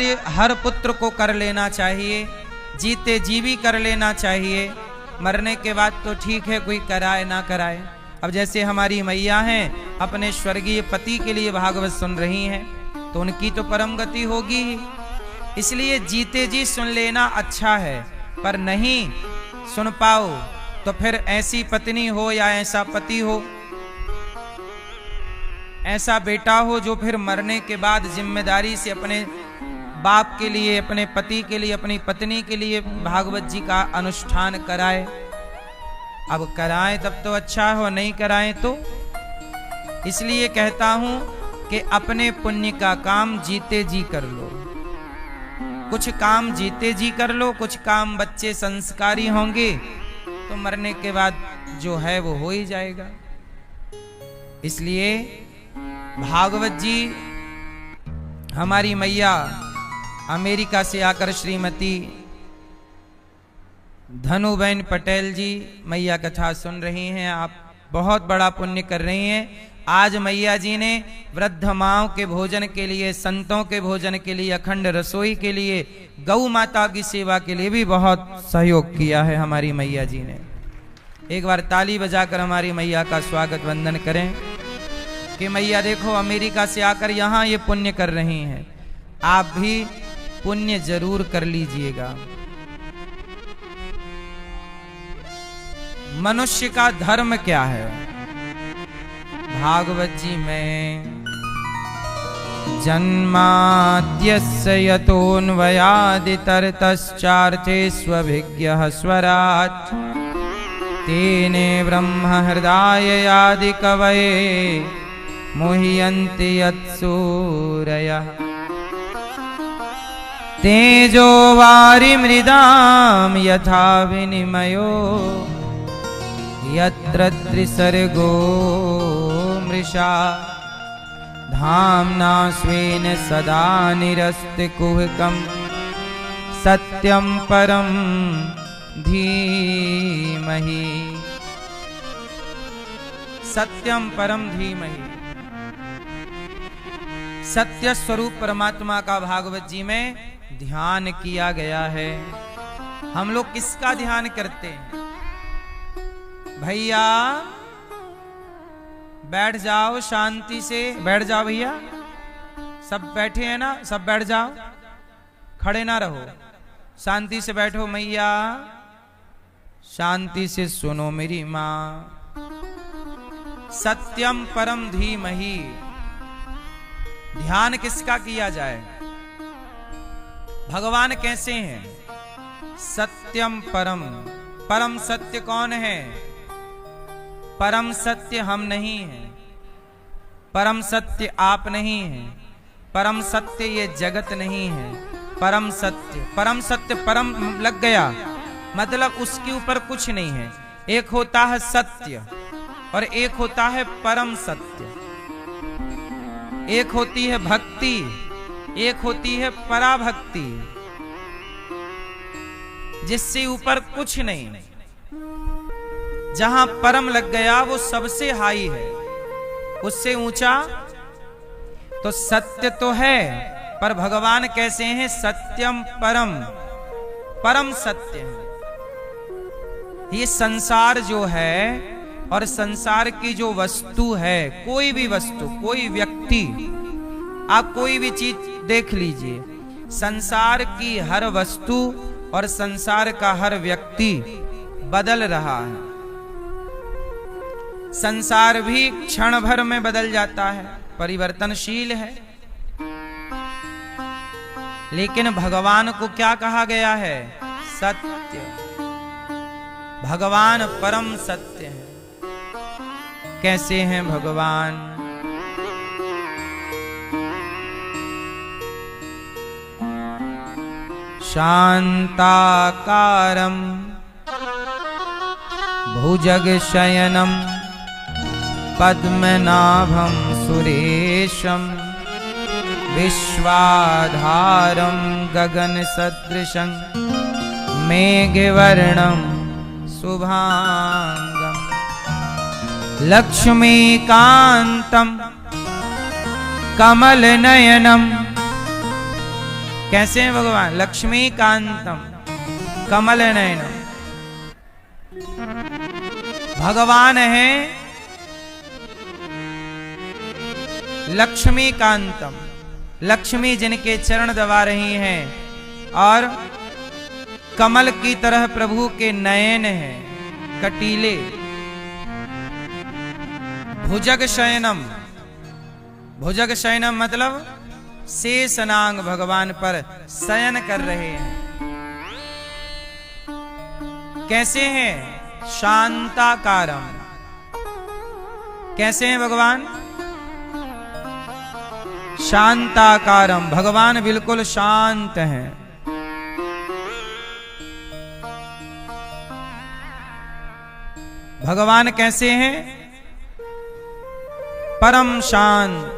कार्य हर पुत्र को कर लेना चाहिए, जीते जी भी कर लेना चाहिए। मरने के बाद तो ठीक है, कोई कराए ना कराए। अब जैसे हमारी मैया हैं, अपने स्वर्गीय पति के लिए भागवत सुन रही हैं, तो उनकी तो परम गति होगी ही। इसलिए जीते जी सुन लेना अच्छा है, पर नहीं सुन पाओ तो फिर ऐसी पत्नी हो या ऐसा पति हो, ऐसा बेटा हो जो फिर मरने के बाद जिम्मेदारी से अपने बाप के लिए, अपने पति के लिए, अपनी पत्नी के लिए भागवत जी का अनुष्ठान कराए। अब कराएं तब तो अच्छा हो, नहीं कराएं तो। इसलिए कहता हूं कि अपने पुण्य का काम जीते जी कर लो। कुछ काम जीते जी कर लो, कुछ काम बच्चे संस्कारी होंगे तो मरने के बाद जो है वो हो ही जाएगा। इसलिए भागवत जी, हमारी मैया अमेरिका से आकर श्रीमती धनुबेन पटेल जी मैया कथा सुन रही हैं। आप बहुत बड़ा पुण्य कर रही हैं। आज मैया जी ने वृद्ध माओं के भोजन के लिए, संतों के भोजन के लिए, अखंड रसोई के लिए, गौ माता की सेवा के लिए भी बहुत सहयोग किया है हमारी मैया जी ने। एक बार ताली बजाकर हमारी मैया का स्वागत वंदन करें कि मैया देखो अमेरिका से आकर यहाँ ये पुण्य कर रही हैं, आप भी पुण्य जरूर कर लीजिएगा। मनुष्य का धर्म क्या है? भागवत जी में जन्माद्यस्य यतोऽन्वयादितरतश्चार्थेष्वभिज्ञः स्वराट् तेने ब्रह्म हृदयादि कवये मुह्यन्ति यत्सूरयः तेजो वारिमृदां यथा विनिमयो यत्र त्रिसर्गो मृषा धाम्ना स्वेन सदा निरस्तकुहकं सत्यं परं धीमहि। सत्यम परम धीमहि। सत्य स्वरूप परमात्मा का भागवत जी में ध्यान किया गया है। हम लोग किसका ध्यान करते हैं? भैया बैठ जाओ, शांति से बैठ जाओ भैया। सब बैठे हैं ना? सब बैठ जाओ, खड़े ना रहो, शांति से बैठो। मैया शांति से सुनो मेरी मां। सत्यम परम धीमहि। ध्यान किसका किया जाए? भगवान कैसे हैं? सत्यम परम। परम सत्य कौन है? परम सत्य हम नहीं हैं, परम सत्य आप नहीं हैं, परम सत्य ये जगत नहीं है। परम सत्य, परम सत्य, परम लग गया मतलब उसके ऊपर कुछ नहीं है। एक होता है सत्य और एक होता है परम सत्य। एक होती है भक्ति, एक होती है पराभक्ति, जिससे ऊपर कुछ नहीं। जहां परम लग गया वो सबसे हाई है, उससे ऊंचा तो सत्य तो है, पर भगवान कैसे हैं? सत्यम परम, परम सत्य है। ये संसार जो है और संसार की जो वस्तु है, कोई भी वस्तु, कोई व्यक्ति, आप कोई भी चीज देख लीजिए, संसार की हर वस्तु और संसार का हर व्यक्ति बदल रहा है। संसार भी क्षण भर में बदल जाता है, परिवर्तनशील है। लेकिन भगवान को क्या कहा गया है? सत्य। भगवान परम सत्य है। कैसे हैं भगवान? शांताकारं भुजगशयनं पद्मनाभं सुरेशं विश्वाधारं गगनसदृशं मेघवर्णं शुभांगं लक्ष्मीकान्तं कमलनयनं कैसे हैं भगवान? लक्ष्मी कांतम कमल नयनम। भगवान है लक्ष्मी कांतम, लक्ष्मी जिनके चरण दबा रही हैं, और कमल की तरह प्रभु के नयन हैं, कटीले। भुजग शयनम, भुजग शयनम मतलब शेषनांग भगवान पर शयन कर रहे हैं। कैसे हैं? शांताकारम। कैसे हैं भगवान? शांताकारम, भगवान बिल्कुल शांत हैं। भगवान कैसे हैं? परम शांत।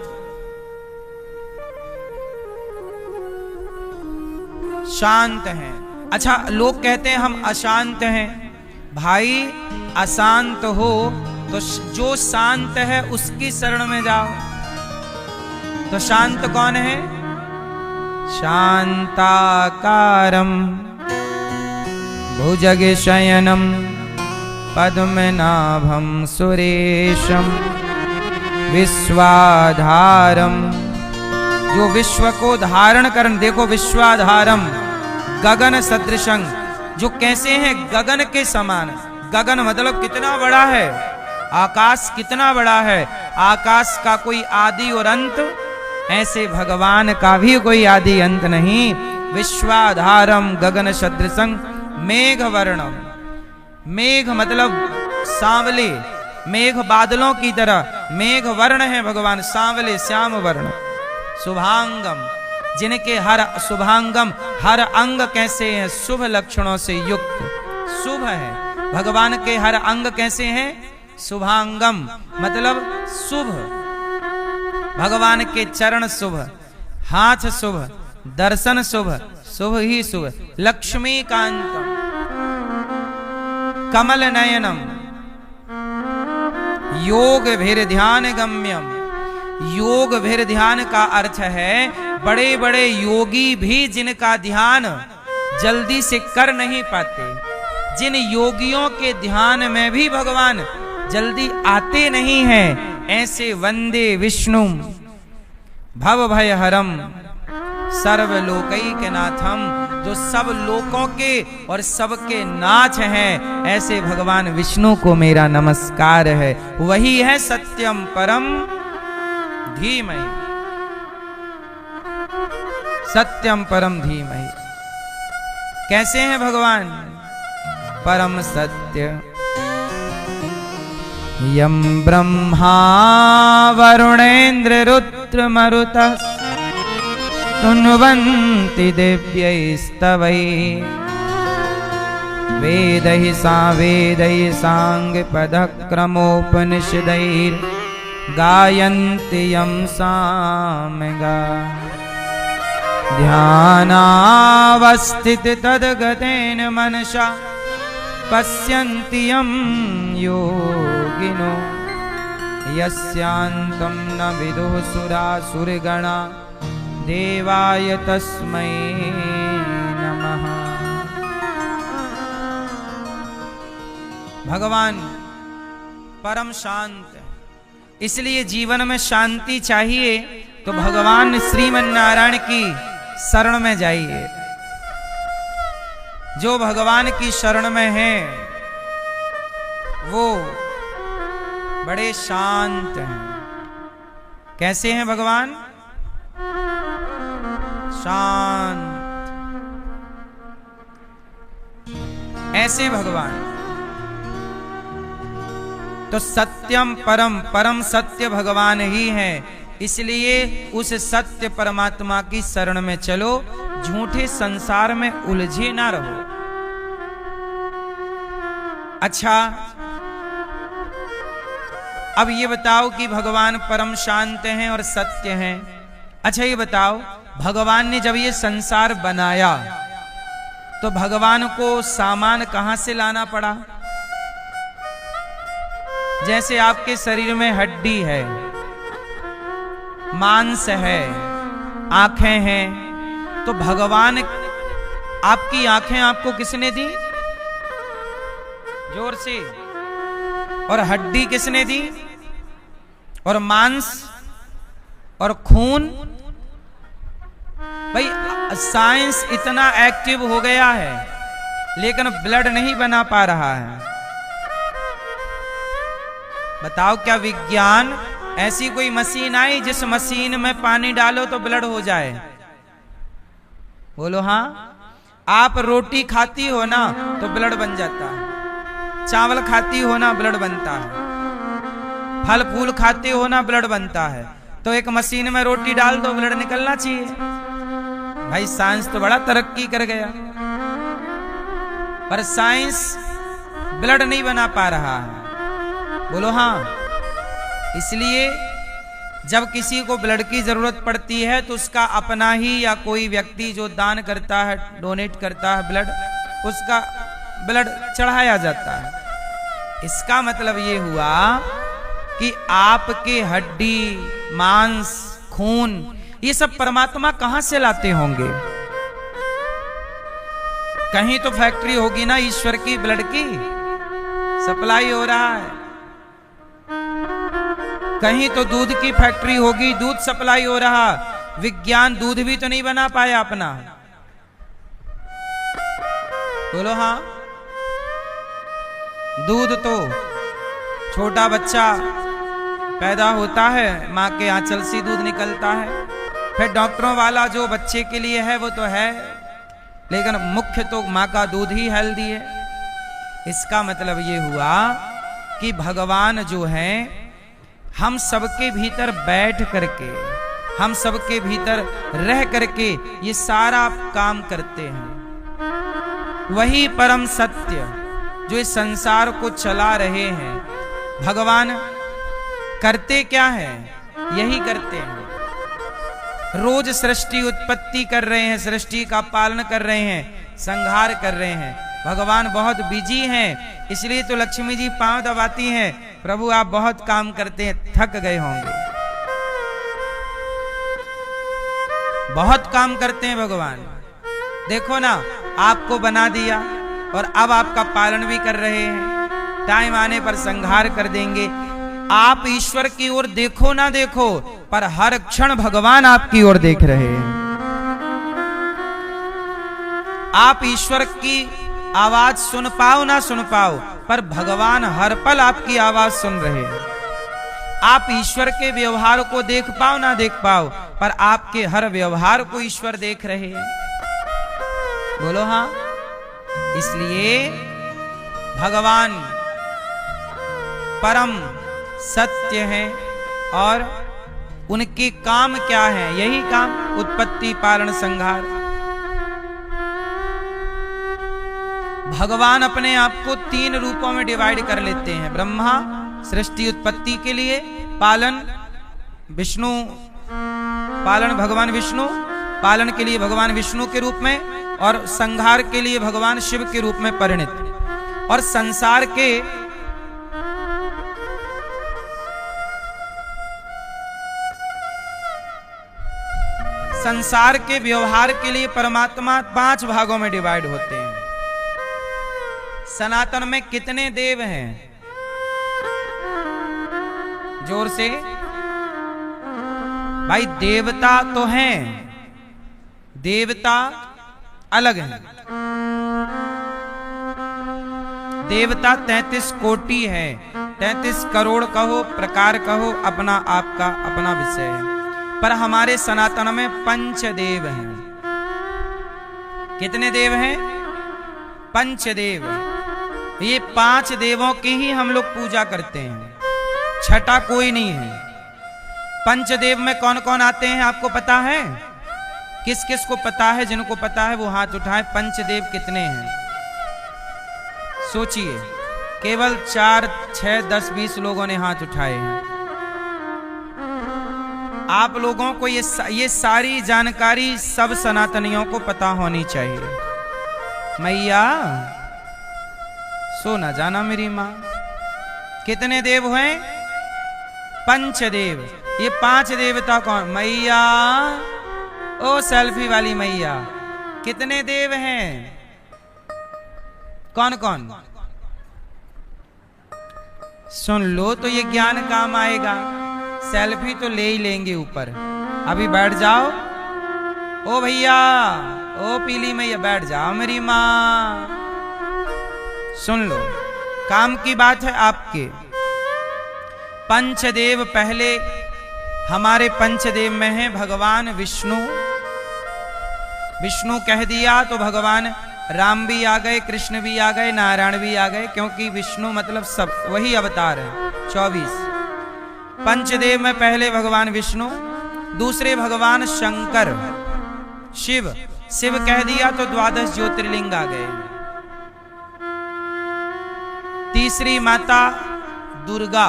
शांत हैं। अच्छा, लोग कहते हैं हम अशांत हैं। भाई अशांत हो तो जो शांत है उसकी शरण में जाओ। तो शांत कौन है? शांताकारम भुजग शयनम पद्मनाभम सुरेशम विश्वाधारम, जो विश्व को धारण करन, देखो विश्वाधारम, गगन सदृशं, जो कैसे हैं? गगन के समान। गगन मतलब कितना बड़ा है, आकाश कितना बड़ा है, आकाश का कोई आदि और अंत, ऐसे भगवान का भी कोई आदि अंत नहीं। विश्वाधारम गगन सदृशं मेघ वर्णम, मेघ मतलब सांवले, मेघ बादलों की तरह, मेघ वर्ण है भगवान, सांवले श्याम वर्ण। शुभांगम, जिनके हर शुभांगम, हर अंग कैसे हैं? शुभ लक्षणों से युक्त, शुभ है। भगवान के हर अंग कैसे हैं? शुभांगम मतलब शुभ। भगवान के चरण शुभ, हाथ शुभ, दर्शन शुभ, शुभ ही शुभ। लक्ष्मी कांतम कमल नयनम योग भीर ध्यान गम्यम। योग भीर ध्यान का अर्थ है बड़े बड़े योगी भी जिनका ध्यान जल्दी से कर नहीं पाते, जिन योगियों के ध्यान में भी भगवान जल्दी आते नहीं हैं, ऐसे वंदे विष्णु भव भय हरम सर्वलोकैकनाथम, जो सब लोकों के और सबके नाथ हैं, ऐसे भगवान विष्णु को मेरा नमस्कार है। वही है सत्यम परम धीमहि, सत्यम परम धीमहि। कैसे हैं भगवान? परम सत्य। यम ब्रह्मा वरुणेन्द्र रुद्र मरुतः स्तुन्वन्ति दिव्यैस्तवैः वेदैः सावेदैः साङ्गपदक्रमोपनिषदैः गायन्ति यं सामगा ध्यानावस्थित तद्गतेन मनसा पश्यन्ति यं योगिनो यस्यान्तं न विदुः सुरासुरगणा देवाय तस्मै नमः। भगवान परम शांत है, इसलिए जीवन में शांति चाहिए तो भगवान श्रीमन्नारायण की शरण में जाइए। जो भगवान की शरण में है वो बड़े शांत हैं। कैसे हैं भगवान? शांत। ऐसे भगवान तो सत्यम परम, परम सत्य भगवान ही है। इसलिए उस सत्य परमात्मा की शरण में चलो, झूठे संसार में उलझे ना रहो। अच्छा, अब ये बताओ कि भगवान परम शांत हैं और सत्य हैं। अच्छा ये बताओ, भगवान ने जब ये संसार बनाया तो भगवान को सामान कहां से लाना पड़ा? जैसे आपके शरीर में हड्डी है, मांस है, आंखें हैं, तो तो भगवान आपकी आंखें आपको किसने दी? जोर से। और हड्डी किसने दी? और मांस और खून? भाई साइंस इतना एक्टिव हो गया है लेकिन ब्लड नहीं बना पा रहा है। बताओ क्या विज्ञान ऐसी कोई मशीन आई जिस मशीन में पानी डालो तो ब्लड हो जाए? बोलो हाँ। आप रोटी खाती हो ना तो ब्लड बन जाता है, चावल खाती हो ना ब्लड बनता है, फल फूल खाते हो ना ब्लड बनता है। तो एक मशीन में रोटी डाल दो ब्लड निकलना चाहिए। भाई साइंस तो बड़ा तरक्की कर गया पर साइंस ब्लड नहीं बना पा रहा है। बोलो हाँ। इसलिए जब किसी को ब्लड की जरूरत पड़ती है तो उसका अपना ही या कोई व्यक्ति जो दान करता है, डोनेट करता है ब्लड, उसका ब्लड चढ़ाया जाता है। इसका मतलब ये हुआ कि आपके हड्डी, मांस, खून, ये सब परमात्मा कहां से लाते होंगे? कहीं तो फैक्ट्री होगी ना ईश्वर की ब्लड की, सप्लाई हो रहा है। कहीं तो दूध की फैक्ट्री होगी, दूध सप्लाई हो रहा। विज्ञान दूध भी तो नहीं बना पाया अपना। बोलो हाँ। दूध तो छोटा बच्चा पैदा होता है, माँ के आंचल से दूध निकलता है। फिर डॉक्टरों वाला जो बच्चे के लिए है वो तो है, लेकिन मुख्य तो माँ का दूध ही हेल्दी है। इसका मतलब ये हुआ कि भगवान जो है हम सबके भीतर बैठ करके, हम सबके भीतर रह करके ये सारा काम करते हैं। वही परम सत्य जो इस संसार को चला रहे हैं। भगवान करते क्या है? यही करते हैं। रोज सृष्टि उत्पत्ति कर रहे हैं, सृष्टि का पालन कर रहे हैं, संहार कर रहे हैं। भगवान बहुत बिजी हैं, इसलिए तो लक्ष्मी जी पांव दबाती हैं, प्रभु आप बहुत काम करते हैं, थक गए होंगे। बहुत काम करते हैं भगवान। देखो ना, आपको बना दिया और अब आपका पालन भी कर रहे हैं, टाइम आने पर संहार कर देंगे। आप ईश्वर की ओर देखो ना देखो, पर हर क्षण भगवान आपकी ओर देख रहे हैं। आप ईश्वर की आवाज सुन पाओ ना सुन पाओ, पर भगवान हर पल आपकी आवाज सुन रहे हैं। आप ईश्वर के व्यवहार को देख पाओ ना देख पाओ, पर आपके हर व्यवहार को ईश्वर देख रहे हैं। बोलो हाँ। इसलिए भगवान परम सत्य है और उनके काम क्या है? यही काम, उत्पत्ति पालन संहार। भगवान अपने आप को 3 रूपों में डिवाइड कर लेते हैं। ब्रह्मा सृष्टि उत्पत्ति के लिए, पालन विष्णु, पालन भगवान विष्णु, पालन के लिए भगवान विष्णु के रूप में, और संहार के लिए भगवान शिव के रूप में परिणित। और संसार के व्यवहार के लिए परमात्मा 5 भागों में डिवाइड होते हैं। सनातन में कितने देव हैं? जोर से भाई। देवता तो हैं, देवता अलग हैं। देवता 33 कोटि है, 33 करोड़ कहो, प्रकार कहो, अपना आपका अपना विषय है। पर हमारे सनातन में पंचदेव हैं। कितने देव हैं? पंचदेव। ये 5 देवों की ही हम लोग पूजा करते हैं, छठा कोई नहीं है। पंचदेव में कौन कौन आते हैं आपको पता है? किस किस को पता है? जिनको पता है वो हाथ उठाएं। पंचदेव कितने हैं? सोचिए। केवल 4, 6, 10, 20 लोगों ने हाथ उठाए हैं। आप लोगों को ये सारी जानकारी सब सनातनियों को पता होनी चाहिए। मैया सो ना जाना मेरी माँ। कितने देव हैं? पंचदेव। ये 5 देवता कौन? मैया ओ सेल्फी वाली मैया, कितने देव हैं? कौन कौन? सुन लो तो ये ज्ञान काम आएगा। सेल्फी तो ले ही लेंगे ऊपर। अभी बैठ जाओ। ओ भैया, ओ पीली मैया, बैठ जाओ मेरी माँ। सुन लो, काम की बात है आपके। पंचदेव पहले हमारे पंचदेव में है भगवान विष्णु। विष्णु कह दिया तो भगवान राम भी आ गए, कृष्ण भी आ गए, नारायण भी आ गए, क्योंकि विष्णु मतलब सब वही अवतार है 24। पंचदेव में पहले भगवान विष्णु, दूसरे भगवान शंकर, शिव। शिव कह दिया तो 12 ज्योतिर्लिंग आ गए। तीसरी माता दुर्गा।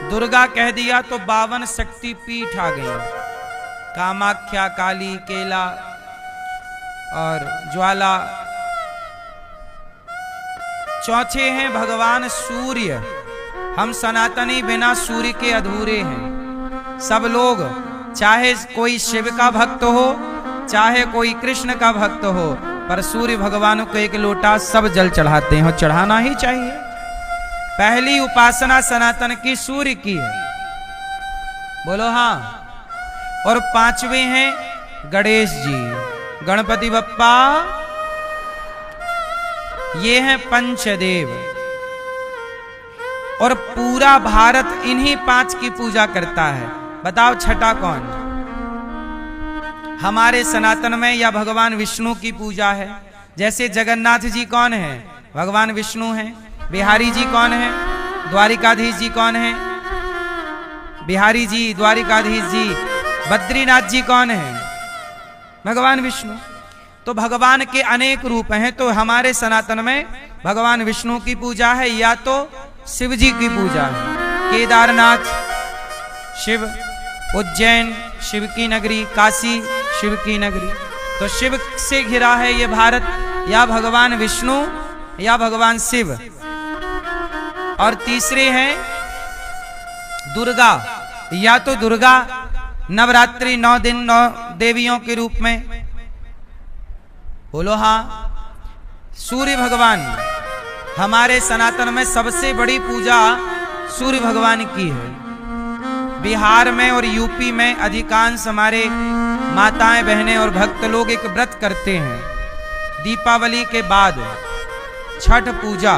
दुर्गा कह दिया तो 52 शक्ति पीठ आ गई। कामाख्या, काली, केला और ज्वाला। चौथे हैं भगवान सूर्य। हम सनातनी बिना सूर्य के अधूरे हैं। सब लोग, चाहे कोई शिव का भक्त हो, चाहे कोई कृष्ण का भक्त हो, पर सूर्य भगवान को एक लोटा सब जल चढ़ाते हैं और चढ़ाना ही चाहिए। पहली उपासना सनातन की सूर्य की है, बोलो हाँ। और 5वें हैं गणेश जी, गणपति बप्पा। ये हैं पंचदेव। और पूरा भारत इन्हीं 5 की पूजा करता है। बताओ छठा कौन? हमारे सनातन में या भगवान विष्णु की पूजा है। जैसे जगन्नाथ जी कौन है? भगवान विष्णु हैं। बिहारी जी कौन है? द्वारिकाधीश जी कौन है? बिहारी जी, द्वारिकाधीश जी। बद्रीनाथ जी कौन है? भगवान विष्णु। तो भगवान के अनेक रूप हैं। तो हमारे सनातन में भगवान विष्णु की पूजा है या तो शिव जी की पूजा है। केदारनाथ शिव, उज्जैन शिव की नगरी, काशी शिव की नगरी। तो शिव से घिरा है ये भारत, या भगवान विष्णु या भगवान शिव। और तीसरे हैं दुर्गा, या तो दुर्गा नवरात्रि 9 दिन 9 देवियों के रूप में, बोलो हाँ। सूर्य भगवान, हमारे सनातन में सबसे बड़ी पूजा सूर्य भगवान की है। बिहार में और यूपी में अधिकांश हमारे माताएं, बहनें और भक्त लोग एक व्रत करते हैं दीपावली के बाद, छठ पूजा,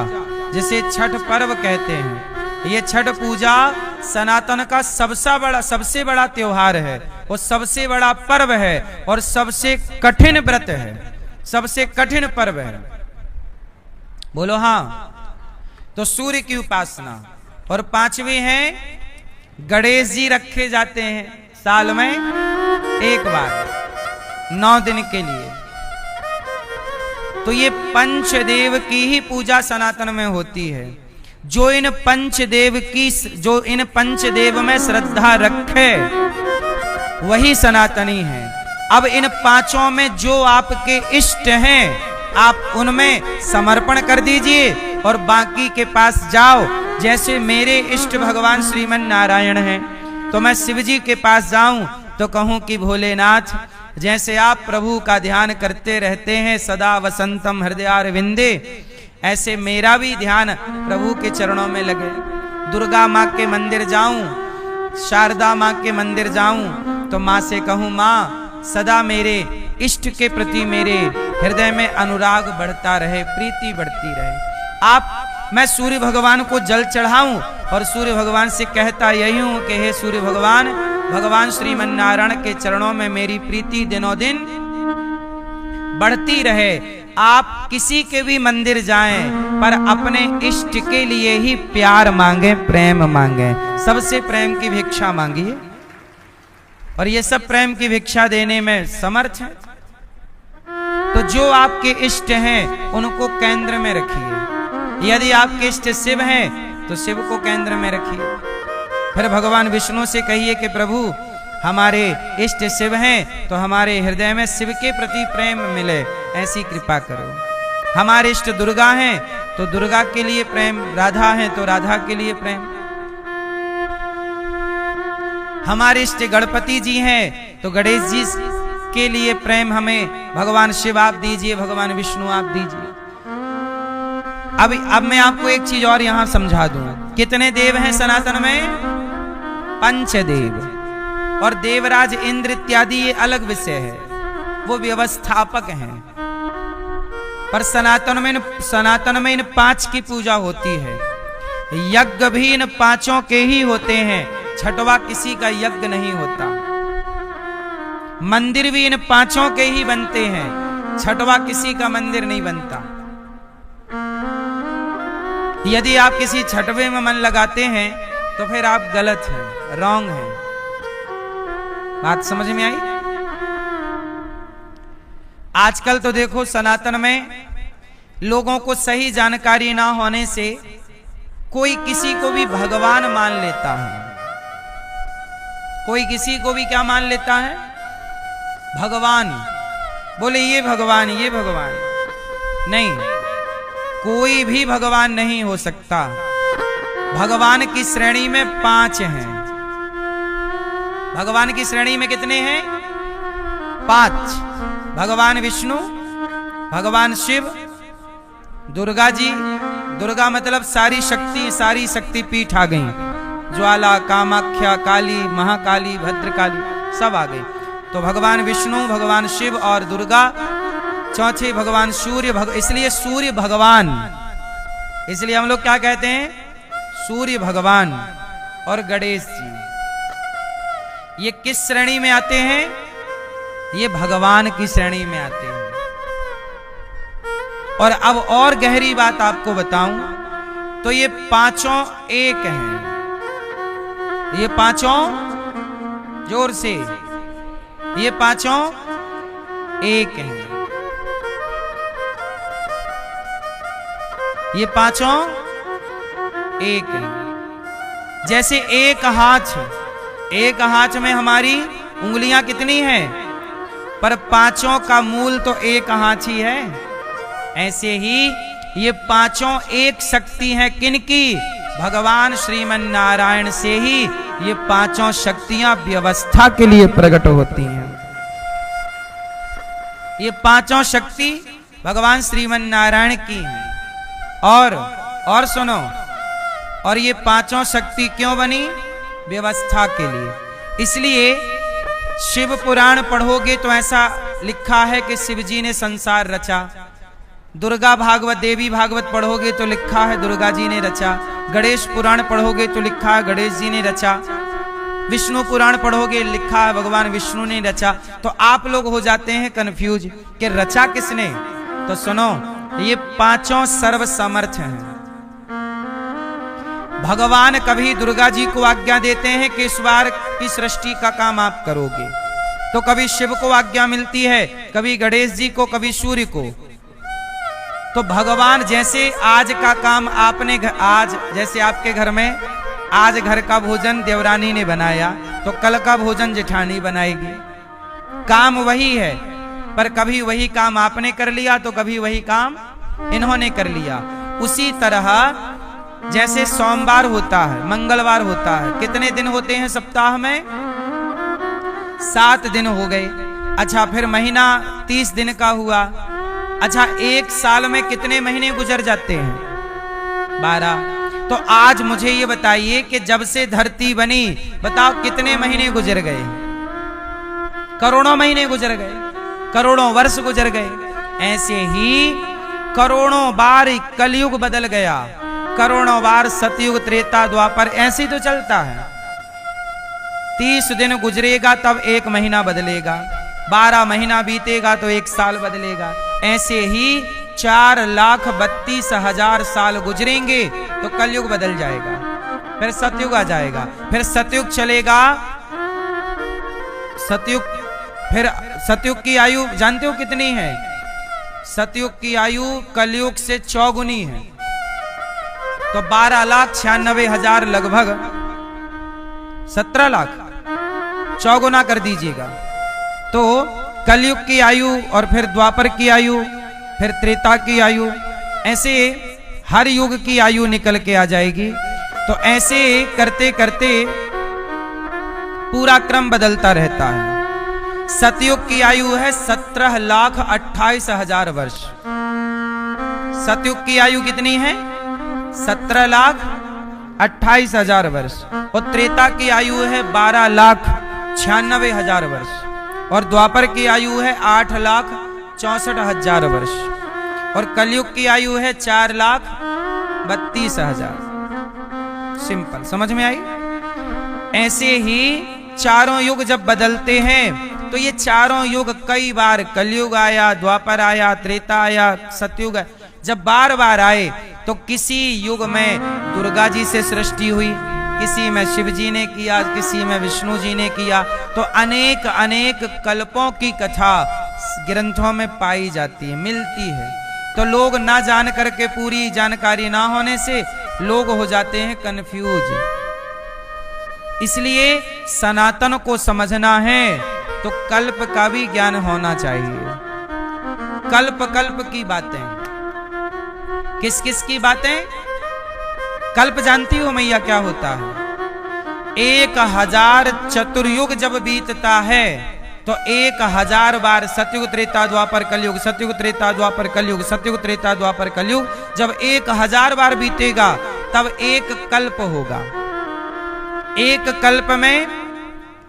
जिसे छठ पर्व कहते हैं। ये छठ पूजा सनातन का सबसे बड़ा त्योहार है और सबसे बड़ा पर्व है और सबसे कठिन व्रत है, सबसे कठिन पर्व है, बोलो हाँ। तो सूर्य की उपासना। और 5वें हैं गणेश जी, रखे जाते हैं साल में एक बार 9 दिन के लिए। तो ये पंचदेव की ही पूजा सनातन में होती है। जो इन पंचदेव में श्रद्धा रखे वही सनातनी है। अब इन 5 में जो आपके इष्ट हैं आप उनमें समर्पण कर दीजिए और बाकी के पास जाओ। जैसे मेरे इष्ट भगवान श्रीमन नारायण हैं, तो मैं शिव जी के पास जाऊं तो कहूं कि भोलेनाथ, जैसे आप प्रभु का ध्यान करते रहते हैं सदा वसंतम हृदयारविंदे, ऐसे मेरा भी ध्यान प्रभु के चरणों में लगे। दुर्गा माँ के मंदिर जाऊं, शारदा माँ के मंदिर जाऊं तो माँ से कहूं, माँ सदा मेरे इष्ट के प्रति मेरे हृदय में अनुराग बढ़ता रहे, प्रीति बढ़ती रहे। मैं सूर्य भगवान को जल चढ़ाऊं और सूर्य भगवान से कहता यही हूं कि हे सूर्य भगवान, भगवान श्रीमन नारायण के चरणों में मेरी प्रीति दिनों दिन बढ़ती रहे। आप किसी के भी मंदिर जाएं पर अपने इष्ट के लिए ही प्यार मांगे, प्रेम मांगे, सबसे प्रेम की भिक्षा मांगिए और ये सब प्रेम की भिक्षा देने में समर्थ है। तो जो आपके इष्ट हैं उनको केंद्र में रखिए। यदि आपके इष्ट शिव हैं तो शिव को केंद्र में रखिए। फिर भगवान विष्णु से कहिए कि प्रभु हमारे इष्ट शिव हैं तो हमारे हृदय में शिव के प्रति प्रेम मिले, ऐसी कृपा करो। हमारे इष्ट दुर्गा हैं तो दुर्गा के लिए प्रेम, राधा हैं तो राधा के लिए प्रेम। हमारे इष्ट गणपति जी हैं तो गणेश जी के लिए प्रेम हमें भगवान शिव आप दीजिए, भगवान विष्णु आप दीजिए। अब मैं आपको एक चीज और यहां समझा दूं। कितने देव हैं सनातन में? पंचदेव। और देवराज इंद्र इत्यादि ये अलग विषय है, वो व्यवस्थापक हैं। पर सनातन में इन पांच की पूजा होती है। यज्ञ भी इन पांचों के ही होते हैं, छठवा किसी का यज्ञ नहीं होता। मंदिर भी इन पांचों के ही बनते हैं, छठवा किसी का मंदिर नहीं बनता। यदि आप किसी छठवे में मन लगाते हैं तो फिर आप गलत हैं, रॉन्ग हैं। बात समझ में आई? आजकल तो देखो सनातन में लोगों को सही जानकारी ना होने से कोई किसी को भी भगवान मान लेता है। कोई किसी को भी क्या मान लेता है? भगवान। बोले ये भगवान, ये भगवान। नहीं, कोई भी भगवान नहीं हो सकता। भगवान की श्रेणी में 5 हैं। भगवान की श्रेणी में कितने हैं? 5। भगवान विष्णु, भगवान शिव, दुर्गा जी। दुर्गा मतलब सारी शक्ति पीठ आ गई। ज्वाला, कामाख्या, काली, महाकाली, भद्रकाली सब आ गई। तो भगवान विष्णु, भगवान शिव और दुर्गा। चौथे भगवान सूर्य, इसलिए सूर्य भगवान, इसलिए हम लोग क्या कहते हैं? सूर्य भगवान। और गणेश जी, ये किस श्रेणी में आते हैं? ये भगवान की श्रेणी में आते हैं। और अब और गहरी बात आपको बताऊं तो ये पांचों एक हैं। ये पांचों, जोर से, ये पांचों एक हैं। ये पांचों एक हैं। जैसे एक हाथ में हमारी उंगलियां कितनी हैं, पर पांचों का मूल तो एक हाथ ही है। ऐसे ही ये पांचों एक शक्ति हैं। किनकी? भगवान श्रीमन नारायण से ही ये पांचों शक्तियां व्यवस्था के लिए प्रकट होती हैं। ये पांचों शक्ति भगवान श्रीमन नारायण की हैं। और सुनो, और ये पांचों शक्ति क्यों बनी? व्यवस्था के लिए। इसलिए शिव पुराण पढ़ोगे तो ऐसा लिखा है कि शिव जी ने संसार रचा। दुर्गा भागवत, देवी भागवत पढ़ोगे तो लिखा है दुर्गा जी ने रचा। गणेश पुराण पढ़ोगे तो लिखा है गणेश जी ने रचा। विष्णु पुराण पढ़ोगे लिखा है भगवान विष्णु ने रचा। तो आप लोग हो जाते हैं कंफ्यूज कि रचा किसने? तो सुनो, ये पांचों सर्वसमर्थ हैं। भगवान कभी दुर्गा जी को आज्ञा देते हैं कि इस बार की सृष्टि का काम आप करोगे, तो कभी शिव को आज्ञा मिलती है, कभी गणेश जी को, कभी सूर्य को। तो भगवान जैसे आज का काम आपने आज जैसे आपके घर में आज घर का भोजन देवरानी ने बनाया, तो कल का भोजन जेठानी बनाएगी। काम वही है, पर कभी वही काम आपने कर लिया तो कभी वही काम इन्होंने कर लिया। उसी तरह जैसे सोमवार होता है, मंगलवार होता है, कितने दिन होते हैं सप्ताह में? 7 दिन हो गए। अच्छा, फिर महीना 30 दिन का हुआ। अच्छा, एक साल में कितने महीने गुजर जाते हैं? 12। तो आज मुझे ये बताइए कि जब से धरती बनी, बताओ कितने महीने गुजर गए? करोड़ों महीने गुजर गए, करोड़ों वर्ष गुजर गए। ऐसे ही करोड़ों बार कलयुग बदल गया, करोड़ों बार सतयुग, त्रेता, द्वापर, ऐसे तो चलता है। 30 दिन गुजरेगा तब 1 महीना बदलेगा, 12 महीना बीतेगा तो 1 साल बदलेगा। ऐसे ही 4,32,000 साल गुजरेंगे तो कलयुग बदल जाएगा, फिर सतयुग आ जाएगा, फिर सतयुग चलेगा। फिर सतयुग की आयु जानते हो कितनी है? सतयुग की आयु कलयुग से 4 गुनी है, तो 12,96,000 लगभग 17 लाख 4 गुना कर दीजिएगा। तो कलयुग की आयु और फिर द्वापर की आयु, फिर त्रेता की आयु, ऐसे हर युग की आयु निकल के आ जाएगी। तो ऐसे करते करते पूरा क्रम बदलता रहता है। सतयुग की आयु है 17,28,000 वर्ष। सतयुग की आयु कितनी है? 17,28,000 वर्ष। और त्रेता की आयु है 12,96,000 वर्ष। और द्वापर की आयु है 8,64,000 वर्ष। और कलयुग की आयु है 4,32,000। सिंपल, समझ में आई? ऐसे ही चारों युग जब बदलते हैं तो ये चारों युग कई बार, कलयुग आया, द्वापर आया, त्रेता आया, सतयुग आया, जब बार बार आए तो किसी युग में दुर्गा जी से सृष्टि हुई, किसी में शिव जी ने किया, किसी में विष्णु जी ने किया। तो अनेक अनेक कल्पों की कथा ग्रंथों में पाई जाती है, मिलती है। तो लोग ना जान करके, पूरी जानकारी ना होने से लोग हो जाते हैं कंफ्यूज। इसलिए सनातन को समझना है तो कल्प का भी ज्ञान होना चाहिए। कल्प कल्प की बातें, किस किस की बातें? कल्प जानती हो मैया क्या होता है? 1000 चतुर्युग जब बीतता है तो 1000 बार सतयुग त्रेता द्वापर कलयुग, सतयुग त्रेता द्वापर कलयुग, सतयुग त्रेता द्वापर कलयुग, जब 1000 बार बीतेगा तब एक कल्प होगा। एक कल्प में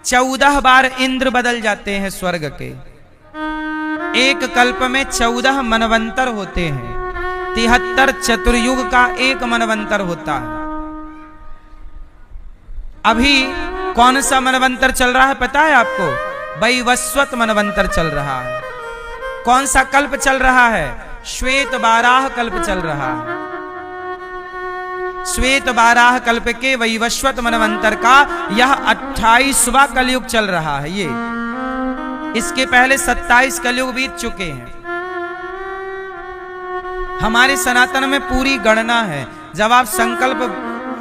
14 बार इंद्र बदल जाते हैं स्वर्ग के। एक कल्प में 14 मनवंतर होते हैं। 73 चतुर्युग का एक मनवंतर होता है। अभी कौन सा मनवंतर चल रहा है पता है आपको? वैवस्वत मनवंतर चल रहा है। कौन सा कल्प चल रहा है? श्वेत बाराह कल्प चल रहा है। श्वेत बाराह कल्प के वैवस्वत मनवंतर का यह 28वां कलयुग चल रहा है। ये इसके पहले 27 कलयुग बीत चुके हैं। हमारे सनातन में पूरी गणना है। जब आप संकल्प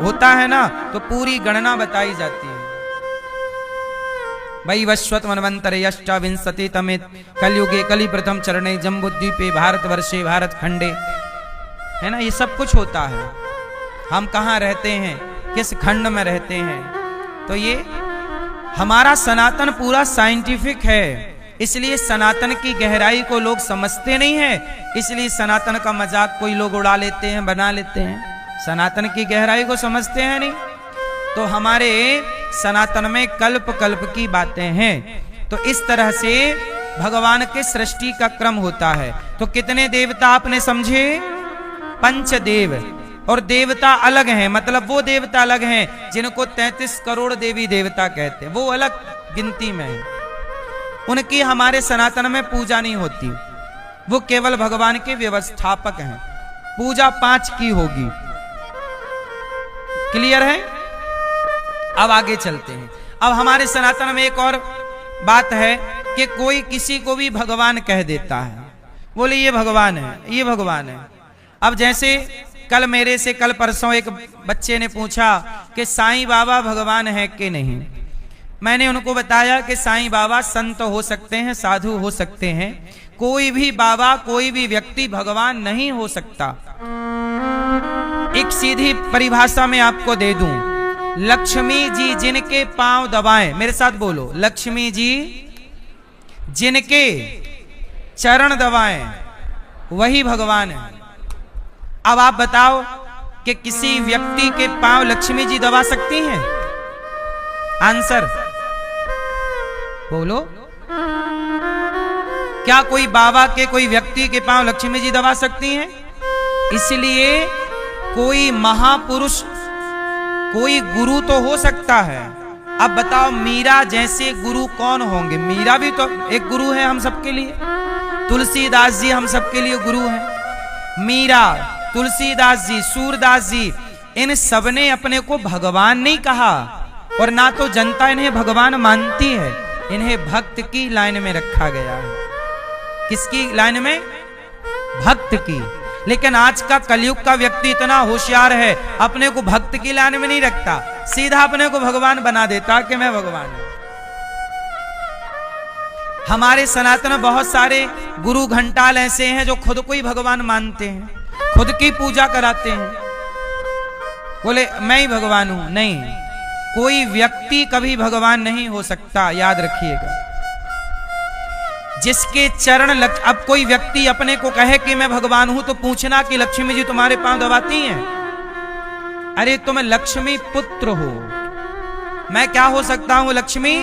होता है ना तो पूरी गणना बताई जाती है। वैवस्वत मनवंतर अष्टाविंशति तमे कलयुगे कलि प्रथम चरणे जम्बूद्वीपे भारतवर्षे भारत खंडे, है ना? ये सब कुछ होता है। हम कहाँ रहते हैं, किस खंड में रहते हैं, तो ये हमारा सनातन पूरा साइंटिफिक है। इसलिए सनातन की गहराई को लोग समझते नहीं है। इसलिए सनातन का मजाक कोई लोग उड़ा लेते हैं, बना लेते हैं। सनातन की गहराई को समझते हैं नहीं। तो हमारे सनातन में कल्प कल्प की बातें हैं। तो इस तरह से भगवान के सृष्टि का क्रम होता है। तो कितने देवता आपने समझे? पंचदेव। और देवता अलग हैं, मतलब वो देवता अलग हैं जिनको 33 करोड़ देवी देवता कहते हैं, वो अलग गिनती में है। उनकी हमारे सनातन में पूजा नहीं होती। वो केवल भगवान के व्यवस्थापक हैं। पूजा 5 की होगी। क्लियर है? अब आगे चलते हैं। अब हमारे सनातन में एक और बात है कि कोई किसी को भी भगवान कह देता है, बोले ये भगवान है, ये भगवान है। अब जैसे कल मेरे से, कल परसों एक बच्चे ने पूछा कि साईं बाबा भगवान है कि नहीं। मैंने उनको बताया कि साईं बाबा संत हो सकते हैं, साधु हो सकते हैं, कोई भी बाबा, कोई भी व्यक्ति भगवान नहीं हो सकता। एक सीधी परिभाषा में आपको दे दूं, लक्ष्मी जी जिनके पांव दबाएं, मेरे साथ बोलो, लक्ष्मी जी जिनके चरण दबाएं वही भगवान है। अब आप बताओ कि किसी व्यक्ति के पांव लक्ष्मी जी दबा सकती हैं? आंसर बोलो। क्या कोई बाबा के, कोई व्यक्ति के पांव लक्ष्मी जी दबा सकती हैं? इसलिए कोई महापुरुष, कोई गुरु तो हो सकता है। अब बताओ मीरा जैसे गुरु कौन होंगे? मीरा भी तो एक गुरु है हम सबके लिए। तुलसीदास जी हम सबके लिए गुरु हैं। मीरा, तुलसीदास जी, सूरदास जी, इन सब ने अपने को भगवान नहीं कहा और ना तो जनता इन्हें भगवान मानती है। इन्हें भक्त की लाइन में रखा गया है। किसकी लाइन में? भक्त की। लेकिन आज का कलयुग का व्यक्ति इतना होशियार है, अपने को भक्त की लाइन में नहीं रखता, सीधा अपने को भगवान बना देता कि मैं भगवान हूं। हमारे सनातन में बहुत सारे गुरु घंटाल ऐसे हैं जो खुद को ही भगवान मानते हैं, खुद की पूजा कराते हैं, बोले मैं ही भगवान हूं। नहीं, कोई व्यक्ति कभी भगवान नहीं हो सकता, याद रखिएगा। जिसके चरण अब कोई व्यक्ति अपने को कहे कि मैं भगवान हूं तो पूछना कि लक्ष्मी जी तुम्हारे पांव दबाती हैं? अरे तुम लक्ष्मी पुत्र हो। मैं क्या हो सकता हूं लक्ष्मी?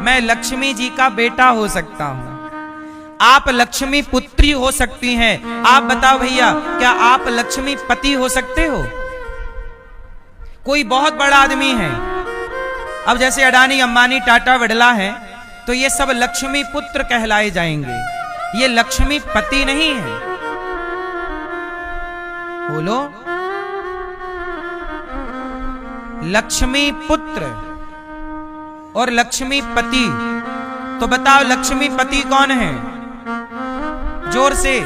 मैं लक्ष्मी जी का बेटा हो सकता हूं। आप लक्ष्मी पुत्री हो सकती हैं। आप बताओ भैया, क्या आप लक्ष्मी पति हो सकते हो? कोई बहुत बड़ा आदमी है, अब जैसे अडानी, अंबानी, टाटा, बिड़ला है, तो ये सब लक्ष्मी पुत्र कहलाए जाएंगे। ये लक्ष्मी पति नहीं है। बोलो, लक्ष्मी पुत्र और लक्ष्मी पति। तो बताओ लक्ष्मी पति कौन है? जोर से।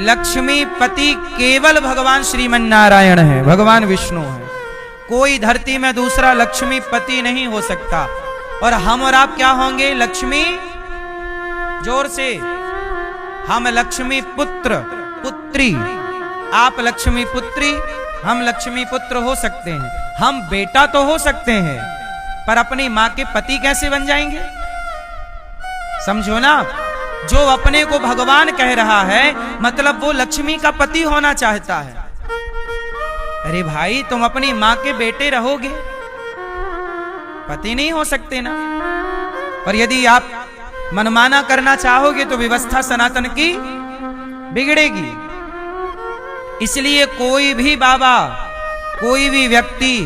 लक्ष्मी पति केवल भगवान श्रीमन नारायण है, भगवान विष्णु है। कोई धरती में दूसरा लक्ष्मी पति नहीं हो सकता। और हम और आप क्या होंगे? लक्ष्मी, जोर से, हम लक्ष्मी पुत्र पुत्री। आप लक्ष्मी पुत्री, हम लक्ष्मी पुत्र हो सकते हैं। हम बेटा तो हो सकते हैं, पर अपनी मां के पति कैसे बन जाएंगे? समझो ना, जो अपने को भगवान कह रहा है मतलब वो लक्ष्मी का पति होना चाहता है। अरे भाई, तुम अपनी मां के बेटे रहोगे, पति नहीं हो सकते ना। और यदि आप मनमाना करना चाहोगे तो व्यवस्था सनातन की बिगड़ेगी। इसलिए कोई भी बाबा, कोई भी व्यक्ति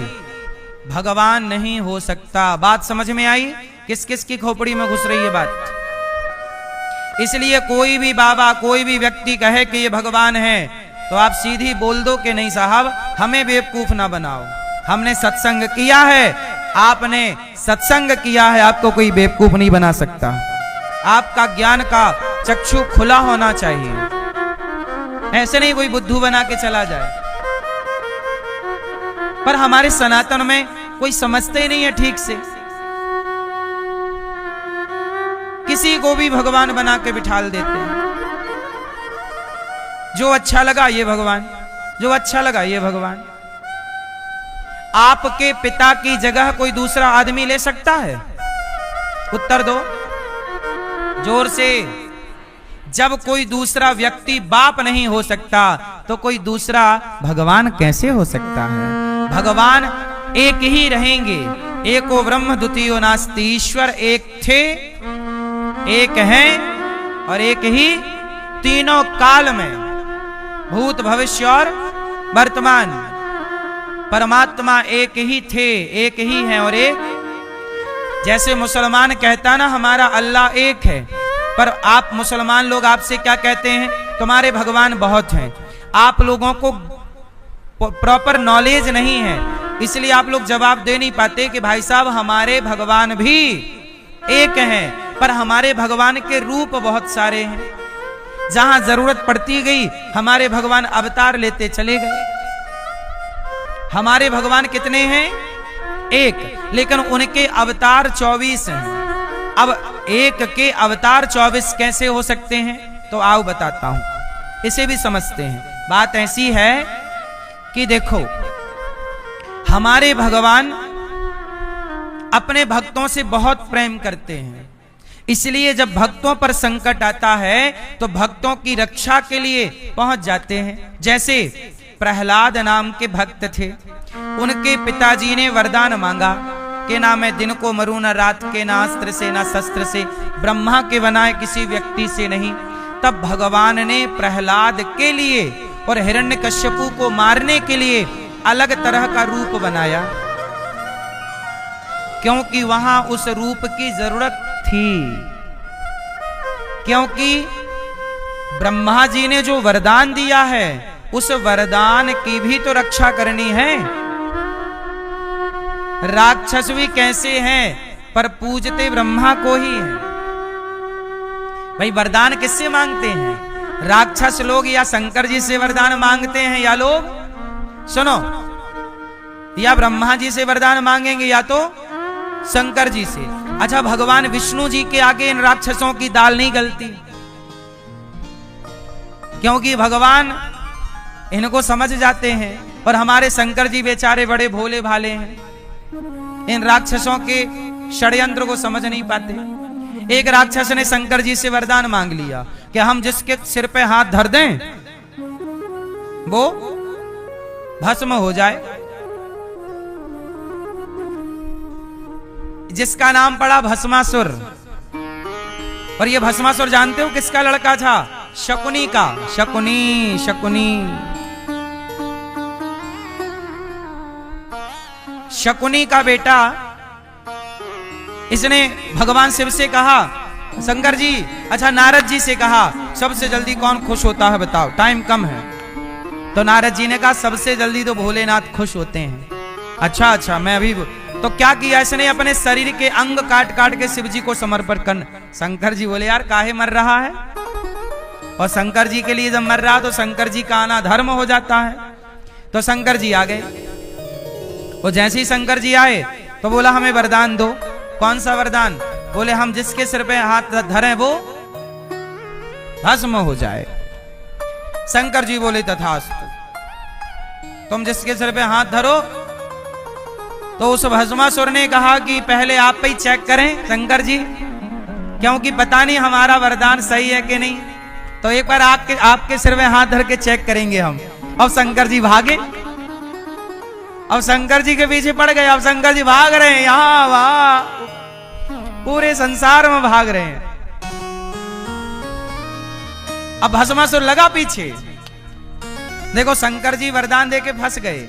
भगवान नहीं हो सकता। बात समझ में आई? किस किस की खोपड़ी में घुस रही है बात? इसलिए कोई भी बाबा, कोई भी व्यक्ति कहे कि ये भगवान है तो आप सीधी बोल दो कि नहीं साहब, हमें बेवकूफ ना बनाओ। हमने सत्संग किया है, आपने सत्संग किया है, आपको कोई बेवकूफ नहीं बना सकता। आपका ज्ञान का चक्षु खुला होना चाहिए। ऐसे नहीं कोई बुद्धू बना के चला जाए। पर हमारे सनातन में कोई समझते ही नहीं है ठीक से। किसी को भी भगवान बना के बिठाल देते हैं। जो अच्छा लगा ये भगवान, जो अच्छा लगा ये भगवान। आपके पिता की जगह कोई दूसरा आदमी ले सकता है? उत्तर दो जोर से। जब कोई दूसरा व्यक्ति बाप नहीं हो सकता तो कोई दूसरा भगवान कैसे हो सकता है? भगवान एक ही रहेंगे। एको ब्रह्म द्वितीयो नास्ति। ईश्वर एक थे, एक हैं और एक ही तीनों काल में, भूत भविष्य और वर्तमान। परमात्मा एक ही थे, एक ही हैं और एक। जैसे मुसलमान कहता ना हमारा अल्लाह एक है, पर आप मुसलमान लोग आपसे क्या कहते हैं? तुम्हारे भगवान बहुत हैं। आप लोगों को प्रॉपर नॉलेज नहीं है, इसलिए आप लोग जवाब दे नहीं पाते कि भाई साहब हमारे भगवान भी एक हैं, पर हमारे भगवान के रूप बहुत सारे हैं। जहां जरूरत पड़ती गई हमारे भगवान अवतार लेते चले गए। हमारे भगवान कितने हैं? एक, लेकिन उनके अवतार 24 हैं। अब एक के अवतार 24 कैसे हो सकते हैं? तो आओ बताता हूं, इसे भी समझते हैं। बात ऐसी है कि देखो, हमारे भगवान अपने भक्तों से बहुत प्रेम करते हैं। इसलिए जब भक्तों पर संकट आता है तो भक्तों की रक्षा के लिए पहुंच जाते हैं। जैसे प्रहलाद नाम के भक्त थे, उनके पिताजी ने वरदान मांगा कि ना मैं दिन को मरूं, ना रात के, ना अस्त्र से, ना शस्त्र से, ब्रह्मा के बनाए किसी व्यक्ति से नहीं। तब भगवान ने प्रहलाद के लिए और हिरण्यकश्यपु को मारने के लिए अलग तरह का रूप बनाया, क्योंकि वहां उस रूप की जरूरत थी। क्योंकि ब्रह्मा जी ने जो वरदान दिया है उस वरदान की भी तो रक्षा करनी है। राक्षस भी कैसे हैं, पर पूजते ब्रह्मा को ही है। भाई वरदान किससे मांगते हैं? राक्षस लोग या शंकर जी से वरदान मांगते हैं, या लोग सुनो, या ब्रह्मा जी से वरदान मांगेंगे या तो शंकर जी से। अच्छा, भगवान विष्णु जी के आगे इन राक्षसों की दाल नहीं गलती, क्योंकि भगवान इनको समझ जाते हैं और हमारे शंकर जी बेचारे बड़े भोले भाले हैं, इन राक्षसों के षड्यंत्र को समझ नहीं पाते। एक राक्षस ने शंकर जी से वरदान मांग लिया कि हम जिसके सिर पे हाथ धर दें वो भस्म हो जाए। जिसका नाम पड़ा भस्मासुर। और ये भस्मासुर जानते हो किसका लड़का था? शकुनी का। शकुनी का बेटा। इसने भगवान शिव से कहा, शंकर जी, अच्छा नारद जी से कहा सबसे जल्दी कौन खुश होता है बताओ, टाइम कम है। तो नारद जी ने कहा सबसे जल्दी तो भोलेनाथ खुश होते हैं। अच्छा मैं अभी। तो क्या किया इसने? अपने शरीर के अंग काट काट के शिव जी को समर्पित कर। शंकर जी बोले यार काहे मर रहा है? और शंकर जी के लिए जब मर रहा तो शंकर जी का आना धर्म हो जाता है। तो शंकर जी आ गए। वो जैसे ही शंकर जी आए तो बोला हमें वरदान दो। कौन सा वरदान? बोले हम जिसके सिर पे हाथ धरें वो भस्म हो जाए। शंकर जी बोले तथास्तु। तुम जिसके सिर पे हाथ धरो। तो उस भस्मासुर ने कहा कि पहले आप पे ही चेक करें शंकर जी, क्योंकि पता नहीं हमारा वरदान सही है कि नहीं। तो एक बार आपके सिर में हाथ धर के चेक करेंगे हम। अब शंकर जी भागे। अब शंकर जी के पीछे पड़ गए। अब शंकर जी भाग रहे हैं, यहां वहां पूरे संसार में भाग रहे हैं। अब भस्मासुर लगा पीछे। देखो शंकर जी वरदान देके फंस गए।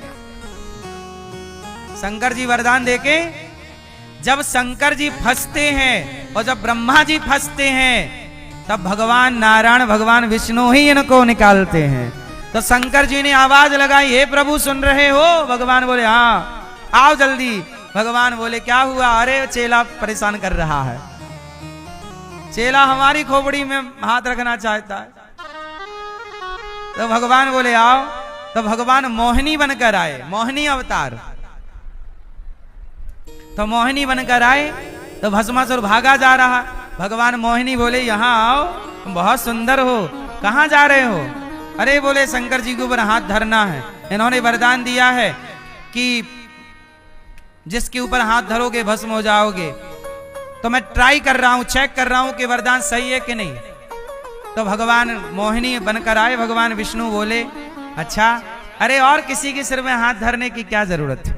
शंकर जी वरदान देके, जब शंकर जी फंसते हैं और जब ब्रह्मा जी फंसते हैं तब भगवान नारायण भगवान विष्णु ही इनको निकालते हैं। तो शंकर जी ने आवाज लगाई, हे प्रभु सुन रहे हो? भगवान बोले हाँ आओ जल्दी। भगवान बोले क्या हुआ? अरे चेला परेशान कर रहा है। चेला हमारी खोपड़ी में हाथ रखना चाहता है। तो भगवान बोले आओ। तो भगवान मोहिनी बनकर आए, मोहिनी अवतार। तो मोहिनी बनकर आए तो भस्मासुर भागा जा रहा। भगवान मोहिनी बोले यहाँ आओ, तुम बहुत सुंदर हो, कहाँ जा रहे हो? अरे बोले शंकर जी के ऊपर हाथ धरना है। इन्होंने वरदान दिया है कि जिसके ऊपर हाथ धरोगे भस्म हो जाओगे। तो मैं ट्राई कर रहा हूं, चेक कर रहा हूं कि वरदान सही है कि नहीं। तो भगवान मोहिनी बनकर आए। भगवान विष्णु बोले अच्छा, अरे और किसी के सिर में हाथ धरने की क्या जरूरत है?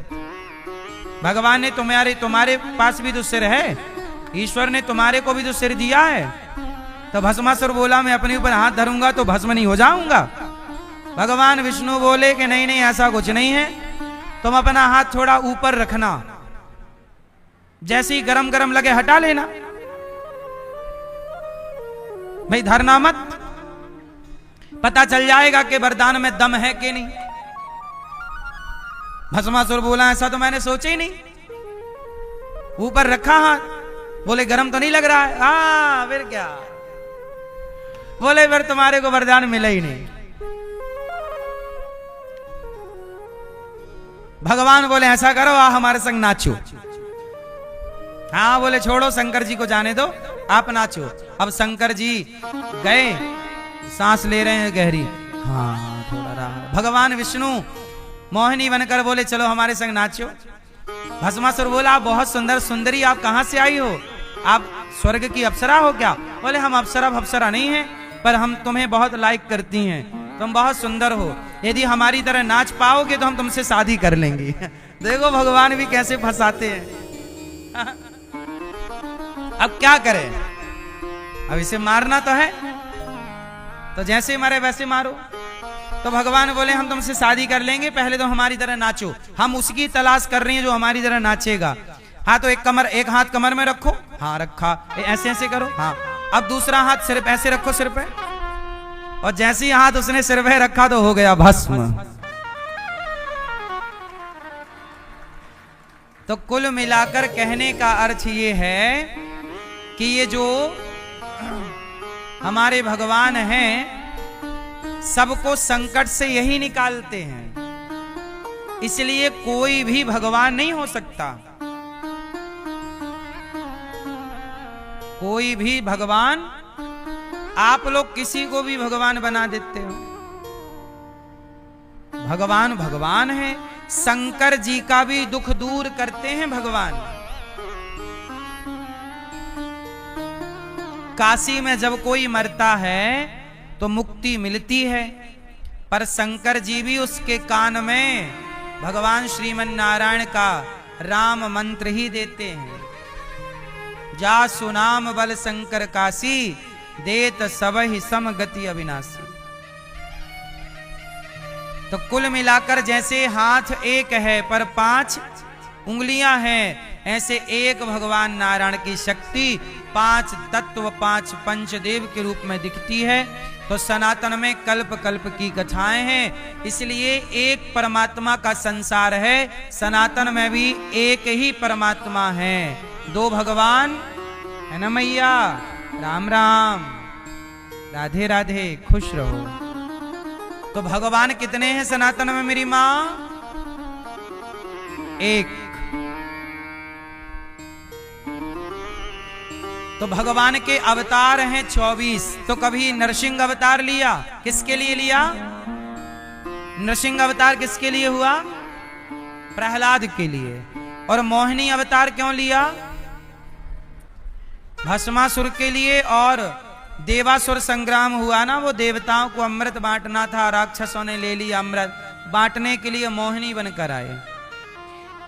भगवान ने तुम्हारे पास भी तो सिर है, ईश्वर ने तुम्हारे को भी तो सिर दिया है। तो भस्मासुर बोला मैं अपने ऊपर हाथ धरूंगा तो भस्म नहीं हो जाऊंगा। भगवान विष्णु बोले कि नहीं ऐसा कुछ नहीं है, तुम अपना हाथ थोड़ा ऊपर रखना, जैसे ही गरम गरम लगे हटा लेना, भाई धरना मत, पता चल जाएगा कि वरदान में दम है कि नहीं। भस्मासुर बोला ऐसा तो मैंने सोचा ही नहीं, ऊपर रखा हाथ। बोले गरम तो नहीं लग रहा है? हाँ फिर क्या? बोले फिर तुम्हारे को वरदान मिला ही नहीं। भगवान बोले ऐसा करो आ हमारे संग नाचो। हाँ बोले छोड़ो शंकर जी को जाने दो, आप नाचो। अब शंकर जी गए, सांस ले रहे हैं गहरी, हाँ थोड़ा रहा। भगवान विष्णु मोहिनी बनकर बोले चलो हमारे संग नाचो। भस्मासुर बोला बहुत सुंदर सुंदरी, आप कहां से आई हो? आप स्वर्ग की अप्सरा हो क्या? बोले हम अप्सरा नहीं है, पर हम तुम्हें बहुत लाइक करती हैं, तुम बहुत सुंदर हो, यदि हमारी तरह नाच पाओगे तो हम तुमसे शादी कर लेंगे। देखो भगवान भी कैसे फंसाते हैं। अब क्या करें? अब इसे मारना तो है, तो जैसे मारे वैसे मारो। तो भगवान बोले हम तुमसे शादी कर लेंगे, पहले तो हमारी तरह नाचो। हम उसकी तलाश कर रहे हैं जो हमारी तरह नाचेगा। हाँ तो एक हाथ कमर में रखो, हाँ रखा, ऐसे ऐसे करो, हाँ। अब दूसरा हाथ सिर पे ऐसे रखो, सिर पे। और जैसे ही हाथ उसने सिर पे रखा तो हो गया भस्म। तो कुल मिलाकर कहने का अर्थ ये है कि ये जो हमारे भगवान हैं सबको संकट से यही निकालते हैं, इसलिए कोई भी भगवान नहीं हो सकता। कोई भी भगवान, आप लोग किसी को भी भगवान बना देते हो, भगवान भगवान है। शंकर जी का भी दुख दूर करते हैं भगवान। काशी में जब कोई मरता है तो मुक्ति मिलती है, पर शंकर जी भी उसके कान में भगवान श्रीमन नारायण का राम मंत्र ही देते हैं। जा सुनाम बल शंकर काशी, देत सबहि सम गति अविनाशी। तो कुल मिलाकर जैसे हाथ एक है पर 5 उंगलियां हैं, ऐसे एक भगवान नारायण की शक्ति 5 तत्व 5 पंचदेव के रूप में दिखती है। तो सनातन में कल्प कल्प की कथाएं हैं, इसलिए एक परमात्मा का संसार है। सनातन में भी एक ही परमात्मा है, 2 भगवान है ना मैया। राम राम, राधे राधे, खुश रहो। तो भगवान कितने हैं सनातन में मेरी मां? एक। तो भगवान के अवतार हैं 24। तो कभी नरसिंह अवतार लिया, किसके लिए लिया? नरसिंह अवतार किसके लिए हुआ? प्रहलाद के लिए। और मोहिनी अवतार क्यों लिया? भस्मासुर के लिए। और देवासुर संग्राम हुआ ना, वो देवताओं को अमृत बांटना था, राक्षसों ने ले लिया अमृत, बांटने के लिए मोहिनी बनकर आए।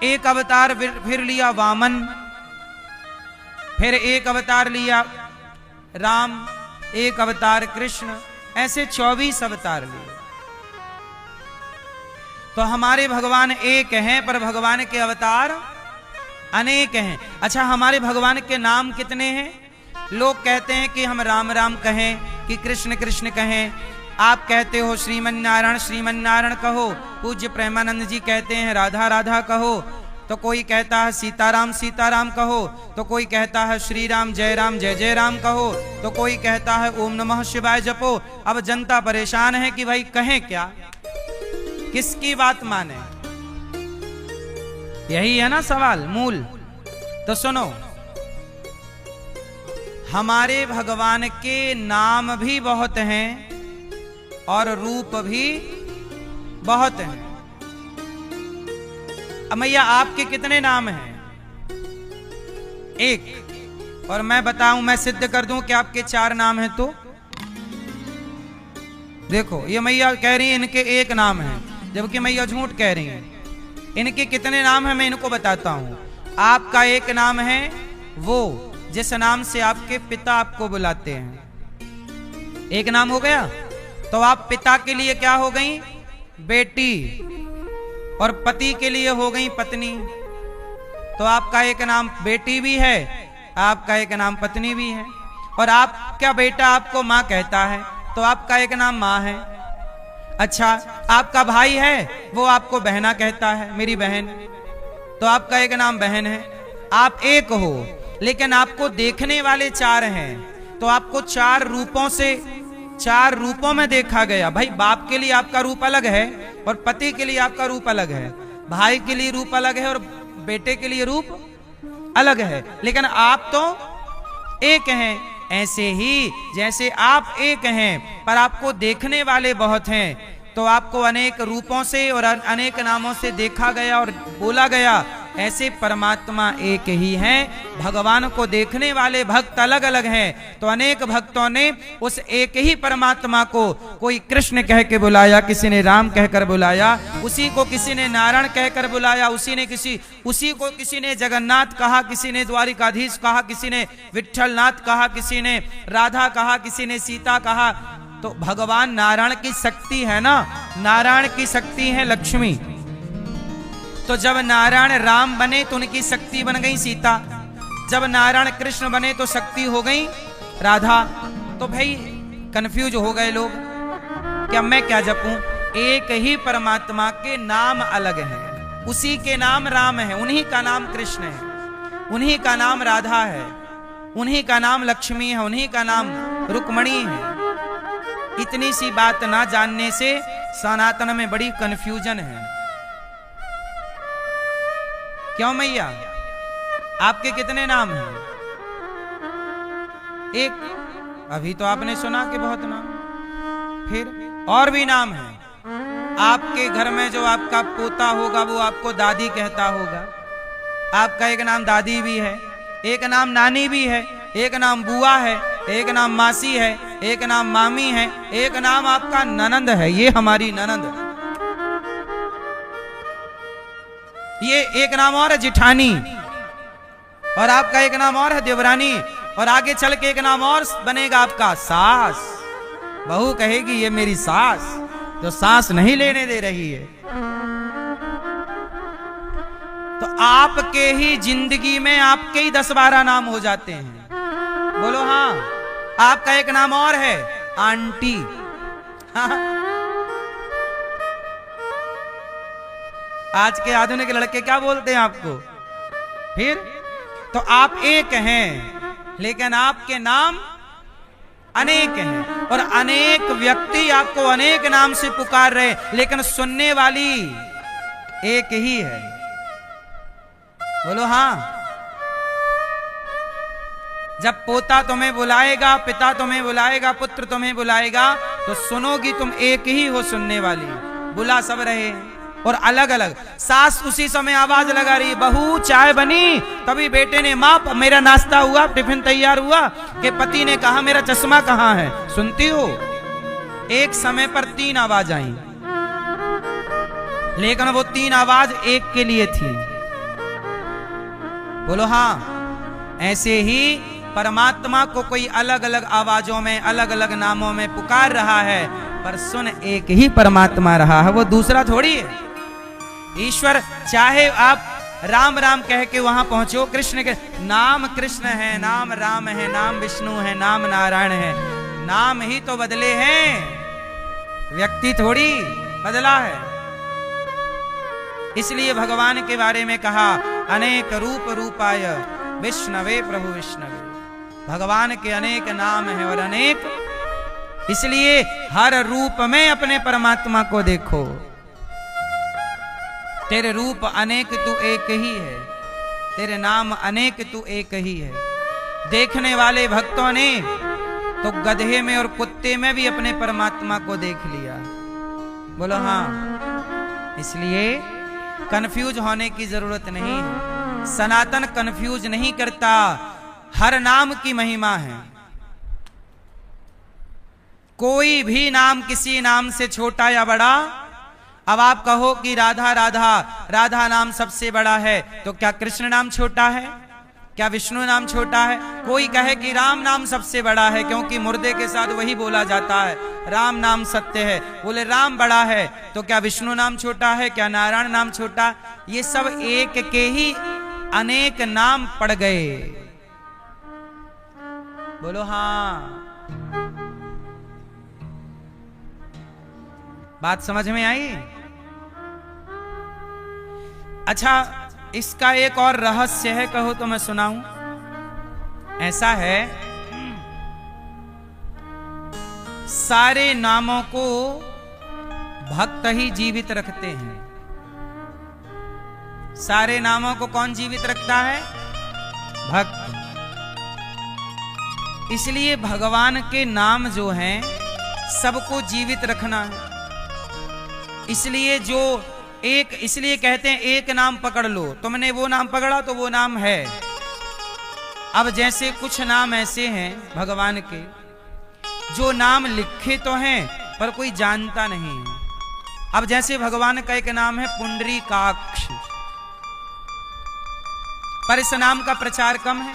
एक अवतार फिर लिया वामन, फिर एक अवतार लिया राम, एक अवतार कृष्ण, ऐसे 24 अवतार लिए। तो हमारे भगवान एक हैं, पर भगवान के अवतार अनेक हैं। अच्छा, हमारे भगवान के नाम कितने हैं? लोग कहते हैं कि हम राम राम कहें कि कृष्ण कृष्ण कहें। आप कहते हो श्रीमन नारायण कहो, पूज्य प्रेमानंद जी कहते हैं राधा राधा कहो, तो कोई कहता है सीताराम सीताराम कहो, तो कोई कहता है श्री राम जय जय राम कहो, तो कोई कहता है ओम नमः शिवाय जपो। अब जनता परेशान है कि भाई कहें क्या, किसकी बात माने? यही है ना सवाल मूल। तो सुनो, हमारे भगवान के नाम भी बहुत हैं और रूप भी बहुत हैं। अब मैया आपके कितने नाम हैं? एक। और मैं बताऊं, मैं सिद्ध कर दूं कि आपके 4 नाम हैं। तो देखो, ये मैया कह रही है इनके 1 नाम है, जबकि मैया झूठ कह रही है। इनके कितने नाम हैं मैं इनको बताता हूं। आपका 1 नाम है वो जिस नाम से आपके पिता आपको बुलाते हैं, 1 नाम हो गया। तो आप पिता के लिए क्या हो गई? बेटी। और पति के लिए हो गई पत्नी। तो आपका 1 नाम बेटी भी है, आपका 1 नाम पत्नी भी है। और आपका बेटा आपको माँ कहता है, तो आपका 1 नाम माँ है। अच्छा, आपका भाई है, वो आपको बहना कहता है, मेरी बहन, तो आपका 1 नाम बहन है। आप एक हो, लेकिन आपको देखने वाले 4 हैं, तो आपको 4 रूपों में देखा गया। भाई, बाप के लिए आपका रूप अलग है और पति के लिए आपका रूप अलग है, भाई के लिए रूप अलग है और बेटे के लिए रूप अलग है, लेकिन आप तो एक हैं। ऐसे ही जैसे आप एक हैं पर आपको देखने वाले बहुत हैं, तो आपको अनेक रूपों से और अनेक नामों से देखा गया और बोला गया। ऐसे परमात्मा एक ही हैं। भगवान को देखने वाले भक्त अलग अलग हैं, तो अनेक भक्तों ने उस एक ही परमात्मा को, कोई कृष्ण कह के बुलाया, किसी ने राम कहकर बुलाया, उसी को किसी ने नारायण कहकर बुलाया, उसी को किसी ने जगन्नाथ कहा, किसी ने द्वारिकाधीश कहा, किसी ने विट्ठलनाथ कहा, किसी ने राधा कहा, किसी ने सीता कहा। तो भगवान नारायण की शक्ति है ना, नारायण की शक्ति है लक्ष्मी। तो जब नारायण राम बने तो उनकी शक्ति बन गई सीता, जब नारायण कृष्ण बने तो शक्ति हो गई राधा। तो भाई कंफ्यूज हो गए लोग कि अब मैं क्या जपूं? एक ही परमात्मा के नाम अलग हैं, उसी के नाम राम है, उन्हीं का नाम कृष्ण है, उन्हीं का नाम राधा है, उन्हीं का नाम लक्ष्मी है, उन्हीं का नाम रुक्मणी है। इतनी सी बात ना जानने से सनातन में बड़ी कंफ्यूजन है। क्यों मैया? आपके कितने नाम हैं? एक। अभी तो आपने सुना कि बहुत नाम, फिर और भी नाम हैं। आपके घर में जो आपका पोता होगा वो आपको दादी कहता होगा, आपका 1 नाम दादी भी है, 1 नाम नानी भी है, 1 नाम बुआ है, एक नाम मासी है, एक नाम मामी है, एक नाम आपका ननंद है, ये हमारी ननंद। ये एक नाम और है जिठानी, और आपका एक नाम और है देवरानी, और आगे चल के एक नाम और बनेगा आपका सास। बहू कहेगी ये मेरी सास, तो सास नहीं लेने दे रही है। तो आपके ही जिंदगी में आपके ही 10-12 नाम हो जाते हैं। बोलो हाँ। आपका एक नाम और है आंटी। हाँ। आज के आधुनिक लड़के क्या बोलते हैं आपको? फिर तो आप एक हैं, लेकिन आपके नाम अनेक हैं, और अनेक व्यक्ति आपको अनेक नाम से पुकार रहे, लेकिन सुनने वाली एक ही है। बोलो हाँ। जब पोता तुम्हें बुलाएगा, पिता तुम्हें बुलाएगा, पुत्र तुम्हें बुलाएगा, तो सुनोगी तुम एक ही हो सुनने वाली। बुला सब रहे और अलग अलग। सास उसी समय आवाज लगा रही, बहू चाय बनी, तभी बेटे ने माँ मेरा नाश्ता हुआ, टिफिन तैयार हुआ, कि पति ने कहा मेरा चश्मा कहाँ है, सुनती हो? एक समय पर 3 आवाज आई, लेकिन वो 3 आवाज एक के लिए थी। बोलो हाँ। ऐसे ही परमात्मा को कोई अलग अलग आवाजों में, अलग अलग नामों में पुकार रहा है, पर सुन एक ही परमात्मा रहा है, वो दूसरा थोड़ी है। ईश्वर चाहे आप राम राम कह के वहां पहुंचो, कृष्ण के नाम कृष्ण है, नाम राम है, नाम विष्णु है, नाम नारायण है, नाम ही तो बदले हैं, व्यक्ति थोड़ी बदला है। इसलिए भगवान के बारे में कहा अनेक रूप रूपाय विष्णवे प्रभु विष्णवे। भगवान के अनेक नाम हैं और अनेक, इसलिए हर रूप में अपने परमात्मा को देखो। तेरे रूप अनेक तू एक ही है, तेरे नाम अनेक तू एक ही है। देखने वाले भक्तों ने तो गधे में और कुत्ते में भी अपने परमात्मा को देख लिया। बोलो हाँ। इसलिए कंफ्यूज होने की जरूरत नहीं है। सनातन कंफ्यूज नहीं करता, हर नाम की महिमा है। कोई भी नाम किसी नाम से छोटा या बड़ा। अब आप कहो कि राधा राधा, राधा नाम सबसे बड़ा है, तो क्या कृष्ण नाम छोटा है? क्या विष्णु नाम छोटा है? कोई कहे कि राम नाम सबसे बड़ा है, क्योंकि मुर्दे के साथ वही बोला जाता है, राम नाम सत्य है, बोले राम बड़ा है, तो क्या विष्णु नाम छोटा है? क्या नारायण नाम छोटा? ये सब एक के ही अनेक नाम पड़ गए। बोलो हाँ। बात समझ में आई? अच्छा, इसका एक और रहस्य है, कहो तो मैं सुनाऊं। ऐसा है, सारे नामों को भक्त ही जीवित रखते हैं। सारे नामों को कौन जीवित रखता है? भक्त। इसलिए भगवान के नाम जो हैं सबको जीवित रखना है। इसलिए जो एक, इसलिए कहते हैं एक नाम पकड़ लो, तुमने वो नाम पकड़ा तो वो नाम है। अब जैसे कुछ नाम ऐसे हैं भगवान के जो नाम लिखे तो हैं पर कोई जानता नहीं है। अब जैसे भगवान का एक नाम है पुंडरीकाक्ष, पर इस नाम का प्रचार कम है,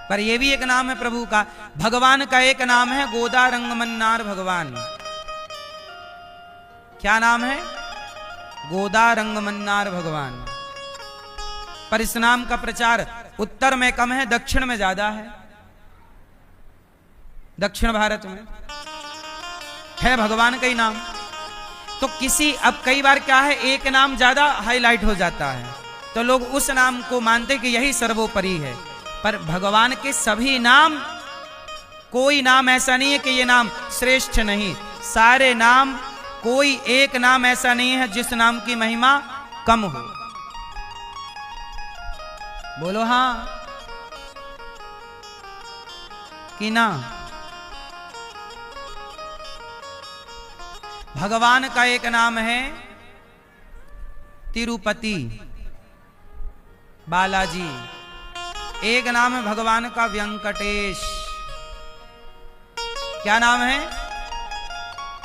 पर यह भी एक नाम है प्रभु का। भगवान का एक नाम है गोदारंगमन्नार भगवान। क्या नाम है? गोदारंगमन्नार भगवान। पर इस नाम का प्रचार उत्तर में कम है, दक्षिण में ज्यादा है। दक्षिण भारत में है भगवान का ही नाम। तो किसी, अब कई बार क्या है, एक नाम ज्यादा हाईलाइट हो जाता है तो लोग उस नाम को मानते कि यही सर्वोपरि है। पर भगवान के सभी नाम, कोई नाम ऐसा नहीं है कि ये नाम श्रेष्ठ नहीं। सारे नाम, कोई एक नाम ऐसा नहीं है जिस नाम की महिमा कम हो। बोलो हाँ कि ना? भगवान का एक नाम है तिरुपति, बालाजी। एक नाम है भगवान का व्यंकटेश। क्या नाम है?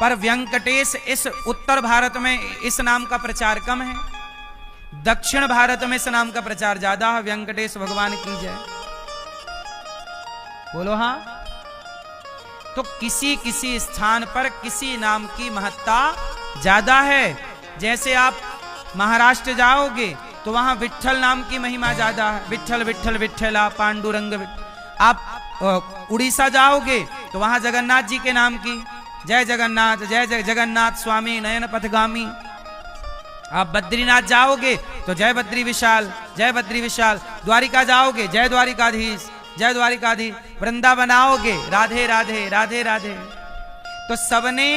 पर व्यंकटेश इस उत्तर भारत में इस नाम का प्रचार कम है, दक्षिण भारत में इस नाम का प्रचार ज्यादा है। व्यंकटेश भगवान की जय, बोलो हाँ। तो किसी किसी स्थान पर किसी नाम की महत्ता ज्यादा है। जैसे आप महाराष्ट्र जाओगे तो वहां विट्ठल नाम की महिमा ज्यादा है, विट्ठल विट्ठल विट्ठला पांडुरंग। आप उड़ीसा जाओगे तो वहां जगन्नाथ जी के नाम की जय जगन्नाथ, जय जय जगन्नाथ स्वामी नयन पथगामी। आप बद्रीनाथ जाओगे तो जय बद्री विशाल, जय बद्री विशाल। द्वारिका जाओगे जय द्वारिकाधीश, जय द्वारिकाधीश। वृंदावन आओगे राधे राधे राधे राधे। तो सबने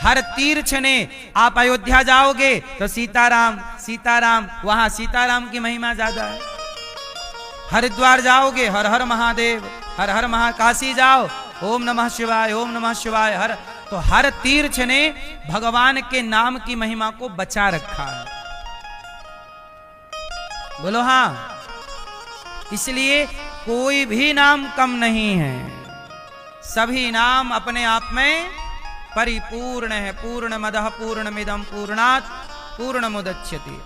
हर तीर्थ ने, आप अयोध्या जाओगे तो सीताराम सीताराम, वहां सीताराम की महिमा ज्यादा है। हरिद्वार जाओगे हर हर महादेव, हर हर काशी जाओ ओम नमः शिवाय, ओम नमः शिवाय। तो हर तीर्थ ने भगवान के नाम की महिमा को बचा रखा है, बोलो हाँ। इसलिए कोई भी नाम कम नहीं है, सभी नाम अपने आप में परिपूर्ण है। पूर्णमदः पूर्णमिदं पूर्णात् पूर्णमुदच्यते।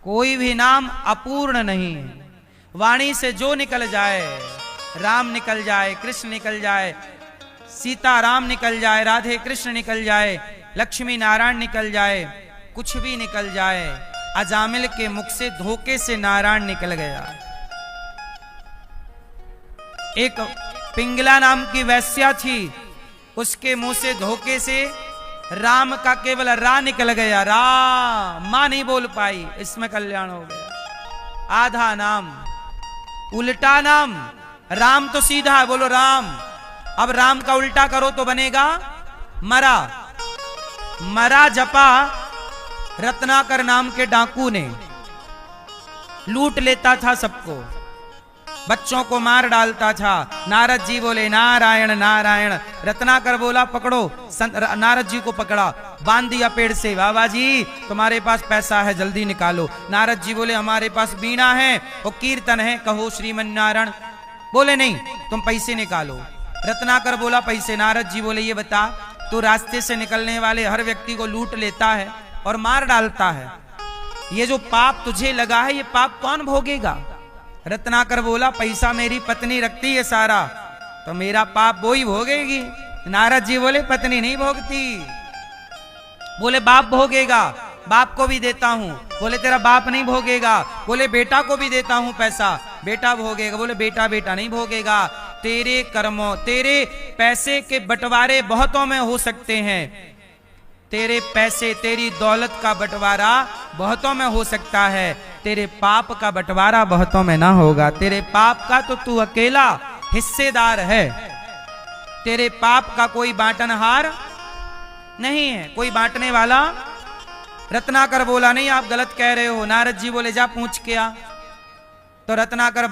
कोई भी नाम अपूर्ण नहीं है। वाणी से जो निकल जाए, राम निकल जाए, कृष्ण निकल जाए, सीता राम निकल जाए, राधे कृष्ण निकल जाए, लक्ष्मी नारायण निकल जाए, कुछ भी निकल जाए। अजामिल के मुख से धोखे से नारायण निकल गया। एक पिंगला नाम की वैश्या थी, उसके मुंह से धोखे से राम का केवल रा निकल गया, राम मां नहीं बोल पाई, इसमें कल्याण हो गया। आधा नाम, उल्टा नाम। राम तो सीधा है, बोलो राम। अब राम का उल्टा करो तो बनेगा मरा। मरा जपा रत्नाकर नाम के डाकू ने, लूट लेता था सबको, बच्चों को मार डालता था। नारद जी बोले नारायण नारायण, रत्नाकर बोला पकड़ो। नारद जी को पकड़ा, बांध दिया पेड़ से। बाबा जी तुम्हारे पास पैसा है, जल्दी निकालो। नारद जी बोले हमारे पास बीणा है और कीर्तन है, कहो श्रीमन नारायण। बोले नहीं, तुम पैसे निकालो। रत्नाकर बोला पैसे। नारद जी बोले ये बता, तू रास्ते से निकलने वाले हर व्यक्ति को लूट लेता है और मार डालता है, ये जो पाप तुझे लगा है ये पाप कौन भोगेगा? रत्नाकर बोला पैसा मेरी पत्नी रखती है सारा, तो मेरा पाप वो ही भोगेगी। नारद जी बोले पत्नी नहीं भोगती। बोले बाप भोगेगा, बाप को भी देता हूं। बोले तेरा बाप नहीं भोगेगा। बोले बेटा को भी देता हूं पैसा, बेटा भोगेगा। बोले बेटा बेटा नहीं भोगेगा, तेरे कर्मों, तेरे पैसे के बंटवारे बहुतों में हो सकते हैं, तेरे पैसे तेरी दौलत का बंटवारा बहुतों में हो सकता है, तेरे पाप का बंटवारा बहुतों में ना होगा। तेरे पाप का तो तू अकेला हिस्सेदार है, तेरे पाप का कोई बांटनहार नहीं है, कोई बांटने वाला। रत्नाकर बोला नहीं आप गलत कह रहे हो। नारद जी बोले जा पूछ के आ। तो रत्नाकर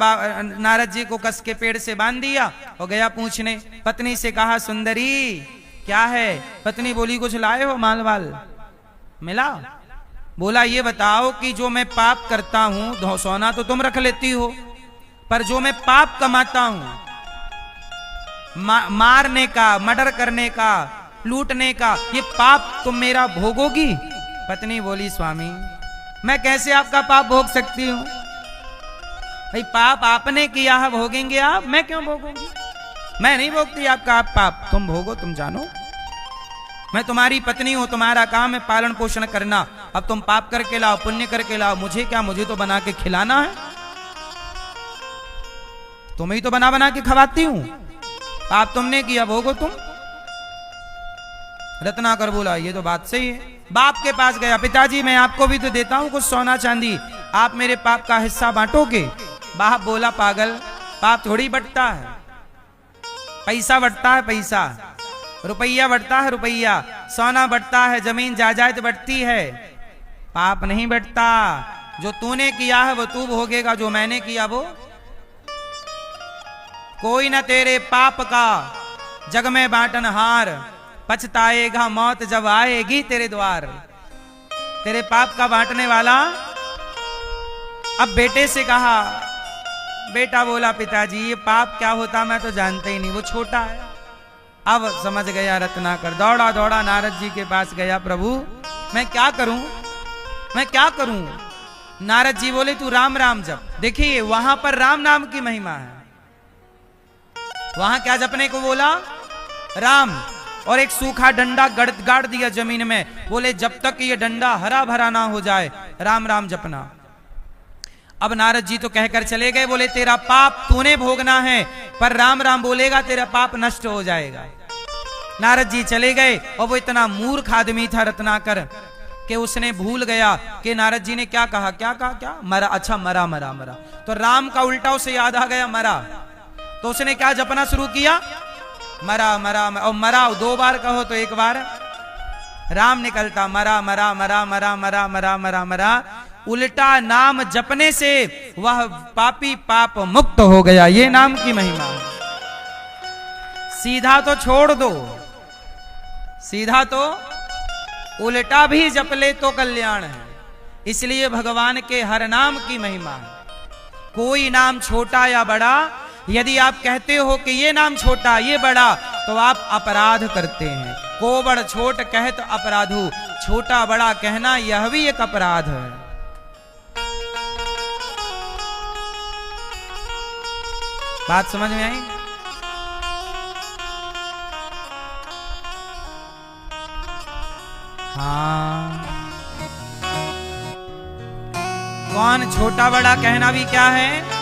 नारद जी को कस के पेड़ से बांध दिया और गया पूछने। पत्नी से कहा सुंदरी क्या है? पत्नी बोली कुछ लाए हो माल वाल मिला? बोला ये बताओ कि जो मैं पाप करता हूं, सोना तो तुम रख लेती हो, पर जो मैं पाप कमाता हूं, मारने का, मर्डर करने का, लूटने का, ये पाप तुम मेरा भोगोगी? पत्नी बोली स्वामी मैं कैसे आपका पाप भोग सकती हूं? भाई पाप आपने किया है, भोगेंगे आप, मैं क्यों भोगूंगी? मैं नहीं भोगती आपका आप पाप, तुम भोगो, तुम जानो। मैं तुम्हारी पत्नी हूं, तुम्हारा काम है पालन पोषण करना। अब तुम पाप करके लाओ, पुण्य करके लाओ, मुझे क्या? मुझे तो बना के खिलाना है, तुम्हें ही तो बना बना के खवाती हूं। पाप तुमने किया, भोगो तुम। रत्नाकर बोला ये तो बात सही है। बाप के पास गया, पिताजी मैं आपको भी तो देता हूं कुछ सोना चांदी, आप मेरे पाप का हिस्सा बांटोगे? बाप बोला पागल, पाप थोड़ी बंटता है, पैसा बंटता है पैसा, रुपया बंटता है रुपया, सोना बंटता है, जमीन जायदाद बंटती है, पाप नहीं बंटता। जो तूने किया है वो तू भोगेगा, जो मैंने किया वो। कोई न तेरे पाप का जग में बांटनहार, पछताएगा मौत जब आएगी तेरे द्वार। तेरे पाप का बांटने वाला। अब बेटे से कहा, बेटा बोला पिताजी ये पाप क्या होता मैं तो जानता ही नहीं, वो छोटा है, अब समझ गया रत्नाकर, दौड़ा दौड़ा नारद जी के पास गया, प्रभु मैं क्या करूं, मैं क्या करूं। नारद जी बोले तू राम राम जप। देखिए वहां पर राम नाम की महिमा है, वहां क्या जपने को बोला, राम। और एक सूखा डंडा गाड़ दिया जमीन में, बोले जब तक ये डंडा हरा भरा ना हो जाए राम राम जपना। अब नारद जी तो कहकर चले गए, बोले तेरा पाप तूने भोगना है, पर राम राम बोलेगा तेरा पाप नष्ट हो जाएगा। नारद जी चले गए और वो इतना मूर्ख आदमी था रत्नाकर कि उसने भूल गया कि नारद जी ने क्या कहा, क्या मरा, अच्छा मरा मरा मरा, तो राम का उल्टा उसे याद आ गया मरा, तो उसने क्या जपना शुरू किया, मरा मरा, और मरा 2 बार कहो तो 1 बार राम निकलता, मरा मरा मरा मरा मरा मरा मरा मरा। उल्टा नाम जपने से वह पापी पाप मुक्त हो गया। ये नाम की महिमा है। सीधा तो छोड़ दो, सीधा तो उल्टा भी जप ले तो कल्याण है। इसलिए भगवान के हर नाम की महिमा है। कोई नाम छोटा या बड़ा, यदि आप कहते हो कि ये नाम छोटा ये बड़ा, तो आप अपराध करते हैं। को बड़ छोट कहत अपराधु, छोटा बड़ा कहना यह भी एक अपराध है। बात समझ में आई? हाँ, कौन छोटा बड़ा कहना भी क्या है,